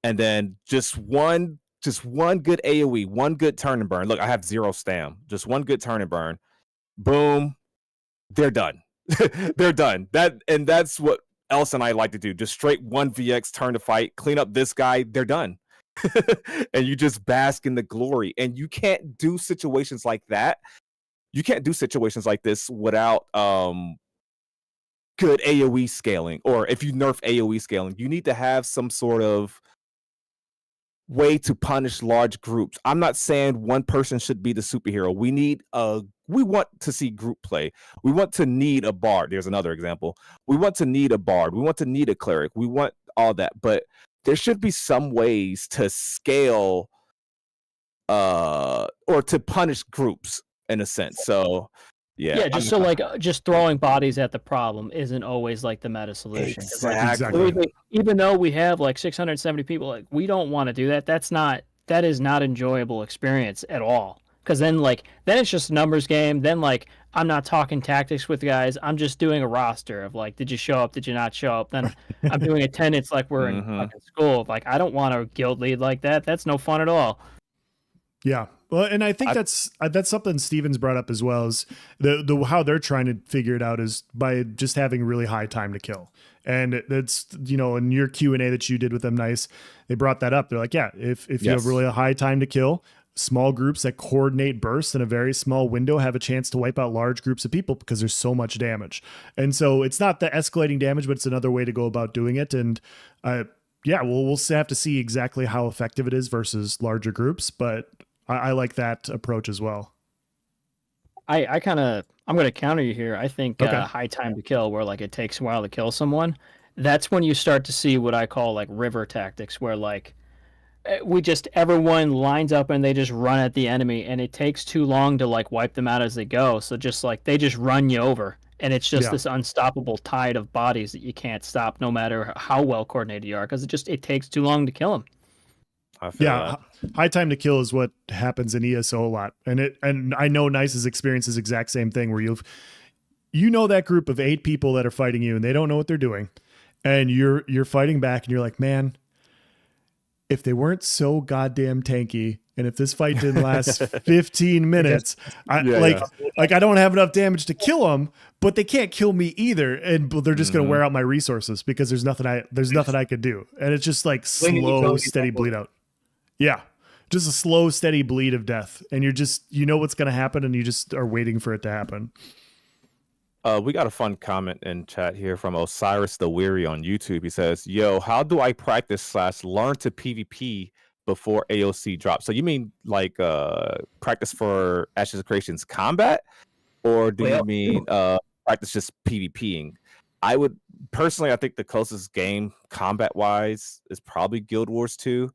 and then just one good AoE, one good turn and burn. Look, I have 0 stam. Just one good turn and burn. Boom, they're done. They're done. That's what Else and I like to do. Just straight 1vx turn to fight, clean up this guy. They're done. And you just bask in the glory. And you can't do situations like that. You can't do situations like this without good AoE scaling. Or if you nerf AoE scaling, you need to have some sort of way to punish large groups. I'm not saying one person should be the superhero. We want to see group play. We want to need a bard. There's another example. We want to need a bard. We want to need a cleric. We want all that. But there should be some ways to scale or to punish groups in a sense. So yeah. Just throwing bodies at the problem isn't always like the meta solution. Exactly. Even though we have like 670 people, like we don't want to do that. That is not enjoyable experience at all. Because then it's just a numbers game. Then I'm not talking tactics with guys. I'm just doing a roster of like, did you show up? Did you not show up? Then I'm doing attendance like we're in fucking school. Like I don't want a guild lead like that. That's no fun at all. Yeah. Well, and I think that's something Steven's brought up as well, is the how they're trying to figure it out is by just having really high time to kill. And that's, in your Q&A that you did with them, Nice, they brought that up. They're like, yeah, if you have really a high time to kill, small groups that coordinate bursts in a very small window have a chance to wipe out large groups of people because there's so much damage. And so it's not the escalating damage, but it's another way to go about doing it. And we'll have to see exactly how effective it is versus larger groups, but I like that approach as well. I'm going to counter you here. I think high time to kill, where like it takes a while to kill someone, that's when you start to see what I call like river tactics, where like everyone lines up and they just run at the enemy, and it takes too long to like wipe them out as they go. So just like they just run you over, and it's just Yeah. this unstoppable tide of bodies that you can't stop, no matter how well coordinated you are, because it takes too long to kill them. I feel Yeah, high time to kill is what happens in ESO a lot, and I know Nice's experience is the exact same thing where you know that group of 8 people that are fighting you and they don't know what they're doing, and you're fighting back and you're like, man, if they weren't so goddamn tanky and if this fight didn't last 15 minutes, I don't have enough damage to kill them, but they can't kill me either, and they're just going to wear out my resources because there's nothing I could do, and it's just like slow, steady bleed out. Yeah, just a slow, steady bleed of death, and you know what's going to happen, and you just are waiting for it to happen. We got a fun comment in chat here from Osiris the Weary on YouTube. He says, "Yo, how do I practice / learn to PvP before AOC drops?" So you mean like practice for Ashes of Creation's combat, or do you mean practice just PvPing? I would personally, I think the closest game combat wise is probably Guild Wars 2.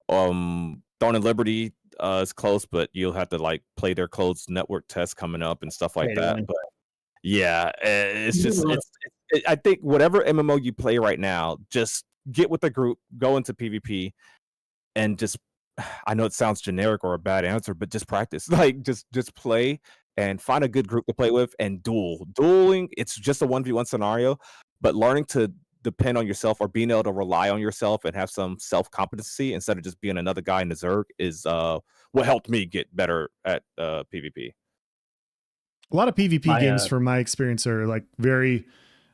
Throne and Liberty is close, but you'll have to like play their closed network test coming up and stuff like that. But yeah, it's just I think whatever MMO you play right now, just get with the group, go into PvP, and just I know it sounds generic or a bad answer, but just practice. Like just play and find a good group to play with and dueling. It's just a 1v1 scenario, but learning to depend on yourself or being able to rely on yourself and have some self-competency instead of just being another guy in the Zerg is what helped me get better at PvP. A lot of PvP games, from my experience, are like very,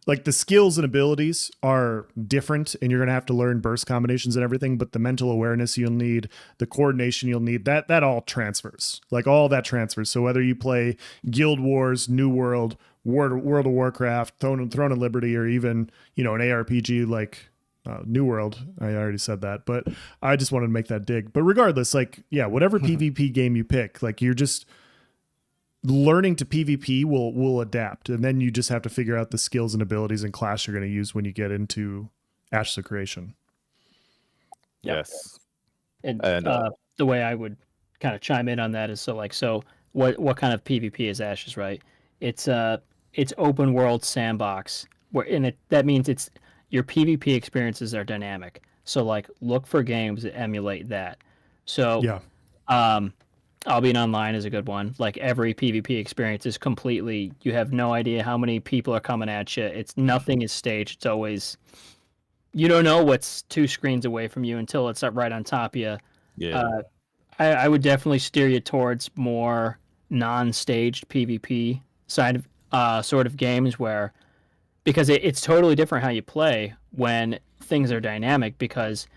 like the skills and abilities are different, and you're going to have to learn burst combinations and everything, but the mental awareness you'll need, the coordination you'll need, that all transfers. Like all that transfers. So whether you play Guild Wars, New World, World of Warcraft, Throne and Liberty, or even, an ARPG like New World, I already said that, but I just wanted to make that dig. But regardless, like, yeah, whatever PvP game you pick, like you're just learning to PvP will adapt, and then you just have to figure out the skills and abilities and class you're going to use when you get into Ashes of Creation. Yes. And the way I would kind of chime in on that is so what kind of PvP is Ashes, right? It's open world sandbox that means it's your PvP experiences are dynamic. So like look for games that emulate that. So yeah. Albion Online is a good one. Like every PvP experience is completely, you have no idea how many people are coming at you. Nothing is staged. It's always, you don't know what's 2 screens away from you until it's right on top of you. Yeah. I would definitely steer you towards more non-staged PvP side of sort of games because it's totally different how you play when things are dynamic, because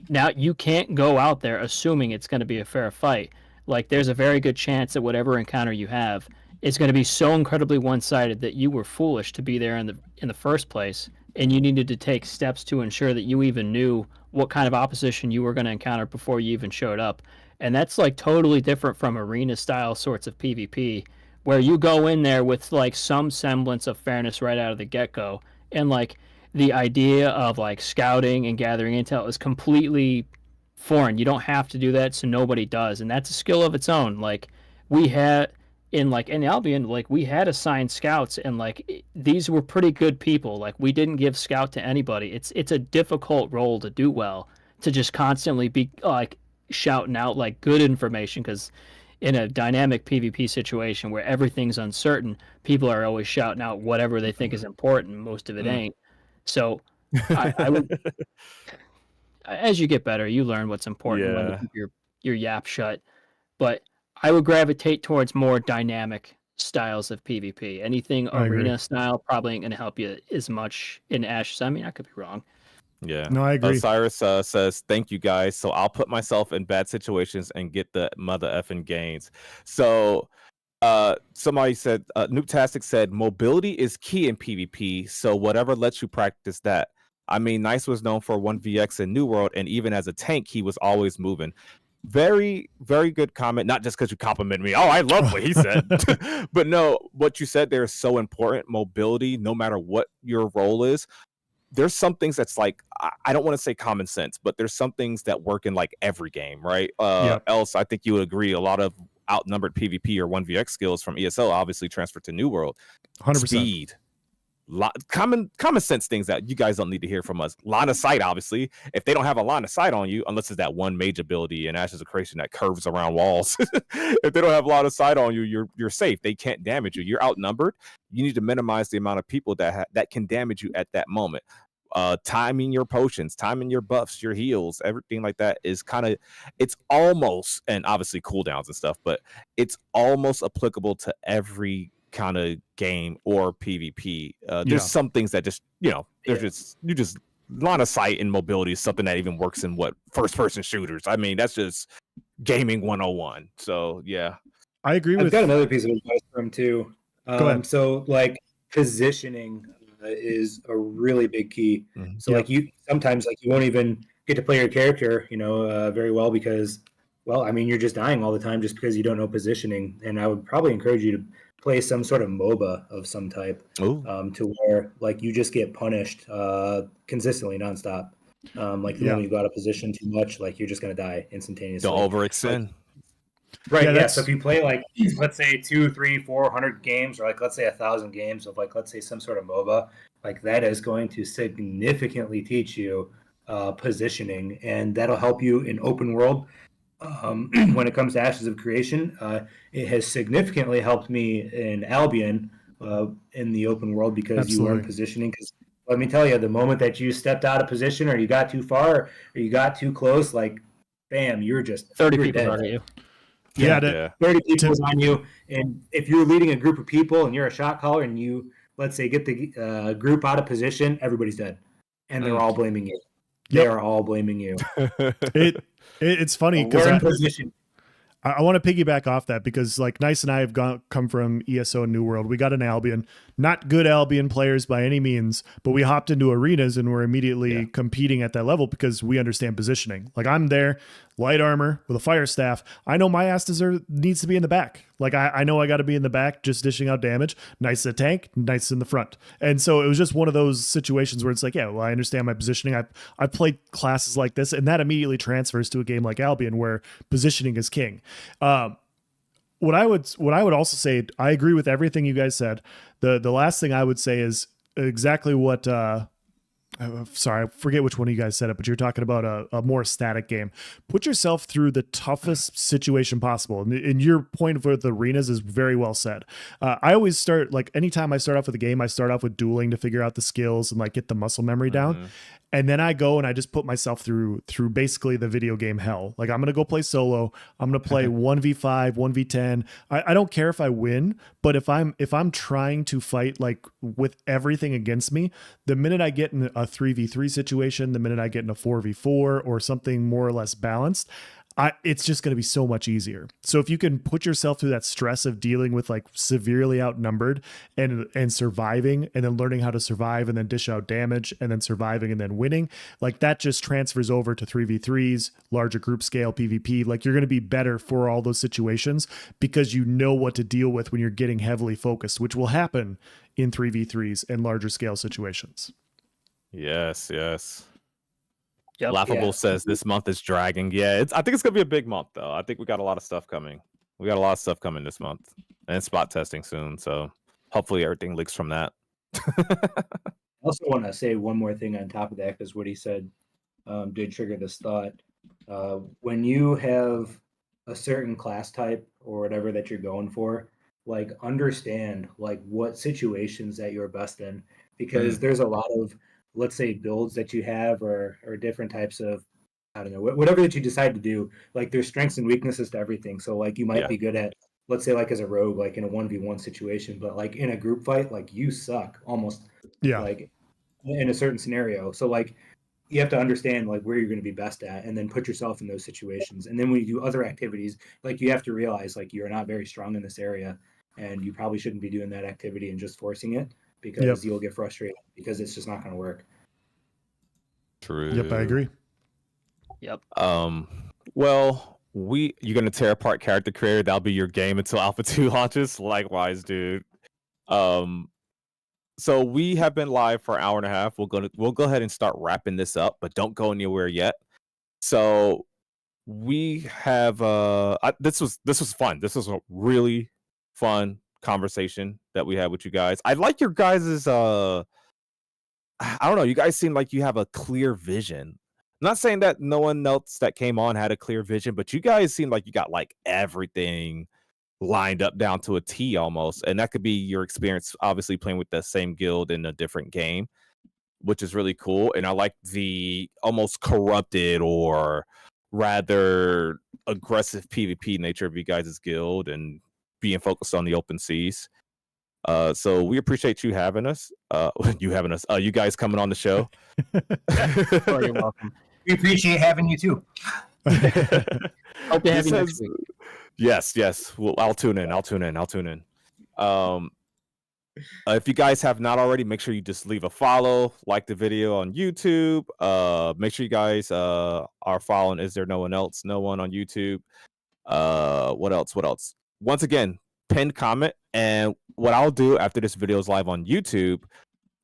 now you can't go out there assuming it's going to be a fair fight. Like there's a very good chance that whatever encounter you have is going to be so incredibly one-sided that you were foolish to be there in the first place, and you needed to take steps to ensure that you even knew what kind of opposition you were going to encounter before you even showed up. And that's like totally different from arena style sorts of PvP, where you go in there with like some semblance of fairness right out of the get-go, and like the idea of like scouting and gathering intel is completely foreign. You don't have to do that, so nobody does, and that's a skill of its own. Like we had in Albion, like we had assigned scouts, and like these were pretty good people. Like we didn't give scout to anybody. It's a difficult role to do well, to just constantly be like shouting out like good information, because in a dynamic PvP situation where everything's uncertain, people are always shouting out whatever they think is important. Most of it ain't. So I would as you get better, you learn what's important when to keep your yap shut. But I would gravitate towards more dynamic styles of PvP. Anything arena style probably ain't going to help you as much in Ashes. I mean, I could be wrong. Yeah. No, I agree. Cyrus says, "Thank you guys. So I'll put myself in bad situations and get the mother effing gains." So somebody said, Noobtastic said, "Mobility is key in PvP. So whatever lets you practice that." I mean, Nice was known for 1vx in New World, and even as a tank, he was always moving. Very, very good comment. Not just because you compliment me. Oh, I love what he said. But no, what you said there is so important. Mobility, no matter what your role is. There's some things that's like, I don't want to say common sense, but there's some things that work in like every game, right? Else, I think you would agree, a lot of outnumbered PvP or 1vx skills from ESO obviously transfer to New World. 100%. Speed, common sense things that you guys don't need to hear from us. Line of sight, obviously. If they don't have a line of sight on you, unless it's that one mage ability in Ashes of Creation that curves around walls, if they don't have a line of sight on you, you're safe. They can't damage you. You're outnumbered. You need to minimize the amount of people that can damage you at that moment. Timing your potions, timing your buffs, your heals, everything like that is it's almost, and obviously cooldowns and stuff, but it's almost applicable to every kind of game or PvP. There's some things that just, there's just line of sight and mobility is something that even works in first person shooters. I mean, that's just gaming 101. So yeah. I agree I've got another piece of advice from too. Go ahead. So like positioning is a really big key. So like you sometimes like you won't even get to play your character, very well because, well, I mean, you're just dying all the time just because you don't know positioning. And I would probably encourage you to play some sort of MOBA of some type, to where like you just get punished consistently nonstop. Like the moment you go out of position too much, like you're just gonna die instantaneously. Don't overextend. Right. Yeah. So if you play like, let's say 200, 300, 400 games, or like, let's say 1,000 games of like, let's say some sort of MOBA, like that is going to significantly teach you positioning, and that'll help you in open world. When it comes to Ashes of Creation, it has significantly helped me in Albion in the open world because you learn positioning. Because let me tell you, the moment that you stepped out of position, or you got too far, or you got too close, like, bam, you're just 30 people dead. on you. Yeah, 30 people on you. And if you're leading a group of people and you're a shot caller and you, let's say, get the group out of position, everybody's dead. And they're all blaming you. They are all blaming you. It's funny because I want to piggyback off that because like Nice and I have come from ESO and New World. We got an Albion, not good Albion players by any means, but we hopped into arenas and we're immediately competing at that level because we understand positioning. Like I'm there, light armor with a fire staff. I know my ass needs to be in the back. Like I know I got to be in the back just dishing out damage. Nice a tank, nice in the front. And so it was just one of those situations where it's like, yeah, well, I understand my positioning. I've played classes like this, and that immediately transfers to a game like Albion where positioning is king. What I would also say, I agree with everything you guys said. The last thing I would say is exactly what sorry, I forget which one of you guys said it, but you're talking about a more static game. Put yourself through the toughest situation possible. And your point for the arenas is very well said. I always start, like, anytime I start off with a game, I start off with dueling to figure out the skills and like get the muscle memory down. And then I go and I just put myself through basically the video game hell. Like I'm going to go play solo. I'm going to play 1v5, 1v10. I don't care if I win, but if I'm trying to fight like with everything against me, the minute I get in a 3v3 situation, the minute I get in a 4v4 or something more or less balanced, it's just going to be so much easier. So if you can put yourself through that stress of dealing with like severely outnumbered and surviving, and then learning how to survive and then dish out damage and then surviving and then winning, like that just transfers over to 3v3s, larger group scale PvP. Like you're going to be better for all those situations because you know what to deal with when you're getting heavily focused, which will happen in 3v3s and larger scale situations. Yes. Yep. Laughable says this month is dragging. Yeah, I think it's gonna be a big month though. I think we got a lot of stuff coming. We got a lot of stuff coming this month, and spot testing soon. So hopefully everything leaks from that. I also want to say one more thing on top of that, because what he said did trigger this thought. When you have a certain class type or whatever that you're going for, like understand like what situations that you're best in, because there's a lot of, let's say, builds that you have or different types of, I don't know, whatever that you decide to do, like there's strengths and weaknesses to everything. So like you might be good at, let's say, like as a rogue, like in a 1v1 situation, but like in a group fight, like you suck almost like in a certain scenario. So like you have to understand like where you're going to be best at and then put yourself in those situations. And then when you do other activities, like you have to realize like you're not very strong in this area and you probably shouldn't be doing that activity and just forcing it, because you'll get frustrated because it's just not going to work. True. Yep, I agree. Yep. Well, you're gonna tear apart character creator. That'll be your game until Alpha 2 launches. Likewise, dude. So we have been live for an hour and a half. We'll go ahead and start wrapping this up, but don't go anywhere yet. So we have this was fun. This was a really fun conversation that we had with you guys. I like your guys's I don't know, you guys seem like you have a clear vision. I'm not saying that no one else that came on had a clear vision, but you guys seem like you got like everything lined up down to a T almost. And that could be your experience, obviously, playing with the same guild in a different game, which is really cool. And I like the almost corrupted or rather aggressive PvP nature of you guys' guild and being focused on the open seas. So we appreciate you having us. You guys coming on the show. Oh, you're welcome. We appreciate having you too. Hope to have you next week. Yes. Well, I'll tune in. If you guys have not already, make sure you just leave a follow, like the video on YouTube. Make sure you guys are following Is There No One Else? No one on YouTube. What else? Once again, pinned comment. And what I'll do after this video is live on YouTube,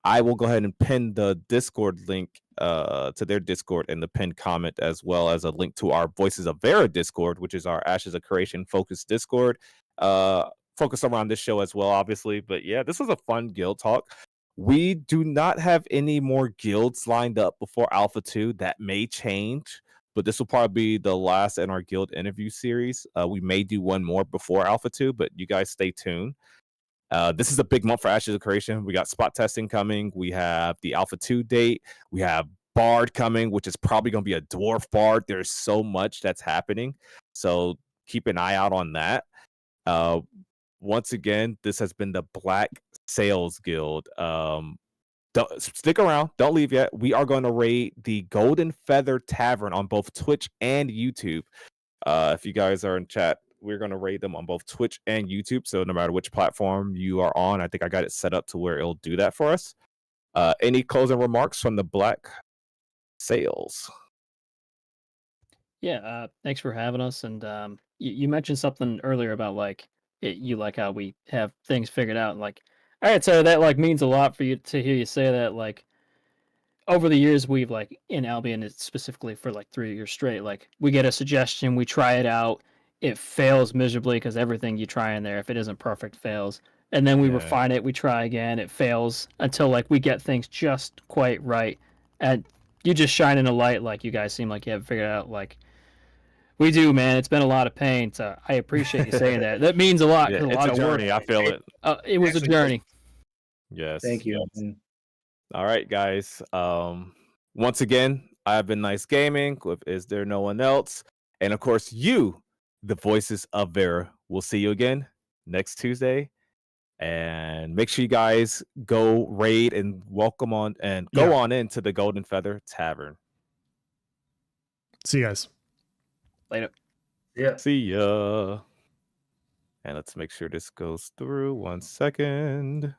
I will go ahead and pin the Discord link to their Discord in the pinned comment, as well as a link to our Voices of Verra Discord, which is our Ashes of Creation focused Discord. Focus around this show as well, obviously. But yeah, this was a fun guild talk. We do not have any more guilds lined up before Alpha 2. That may change, but this will probably be the last in our guild interview series. We may do one more before Alpha 2, but you guys stay tuned. This is a big month for Ashes of Creation. We got spot testing coming. We have the Alpha 2 date. We have Bard coming, which is probably going to be a Dwarf Bard. There's so much that's happening. So keep an eye out on that. Once again, this has been the Black Sails Guild. Don't stick around. Don't leave yet. We are going to raid the Golden Feather Tavern on both Twitch and YouTube. If you guys are in chat, we're going to raid them on both Twitch and YouTube. So no matter which platform you are on, I think I got it set up to where it'll do that for us. Any closing remarks from the Black Sails? Yeah, thanks for having us. And you mentioned something earlier about like you like how we have things figured out. And like, all right, so that like means a lot for you to hear you say that. Like, over the years, we've like in Albion, it's specifically for like 3 years straight. Like, we get a suggestion, we try it out, it fails miserably because everything you try in there, if it isn't perfect, fails. And then we refine it, we try again, it fails until like we get things just quite right. And you just shine in a light, like you guys seem like you have it figured out. Like, we do, man. It's been a lot of pain. So I appreciate you saying that. That means a lot. Yeah, A it's lot a of journey. work. I feel it. It was a Actually, journey. Yes. Thank you. Yes. All right, guys. Once again, I've been Nice Gaming with Is There No One Else? And of course, you, the Voices of Verra. We'll see you again next Tuesday. And make sure you guys go raid and welcome on and go on into the Golden Feather Tavern. See you guys. Later. Yeah. See ya. And let's make sure this goes through. 1 second.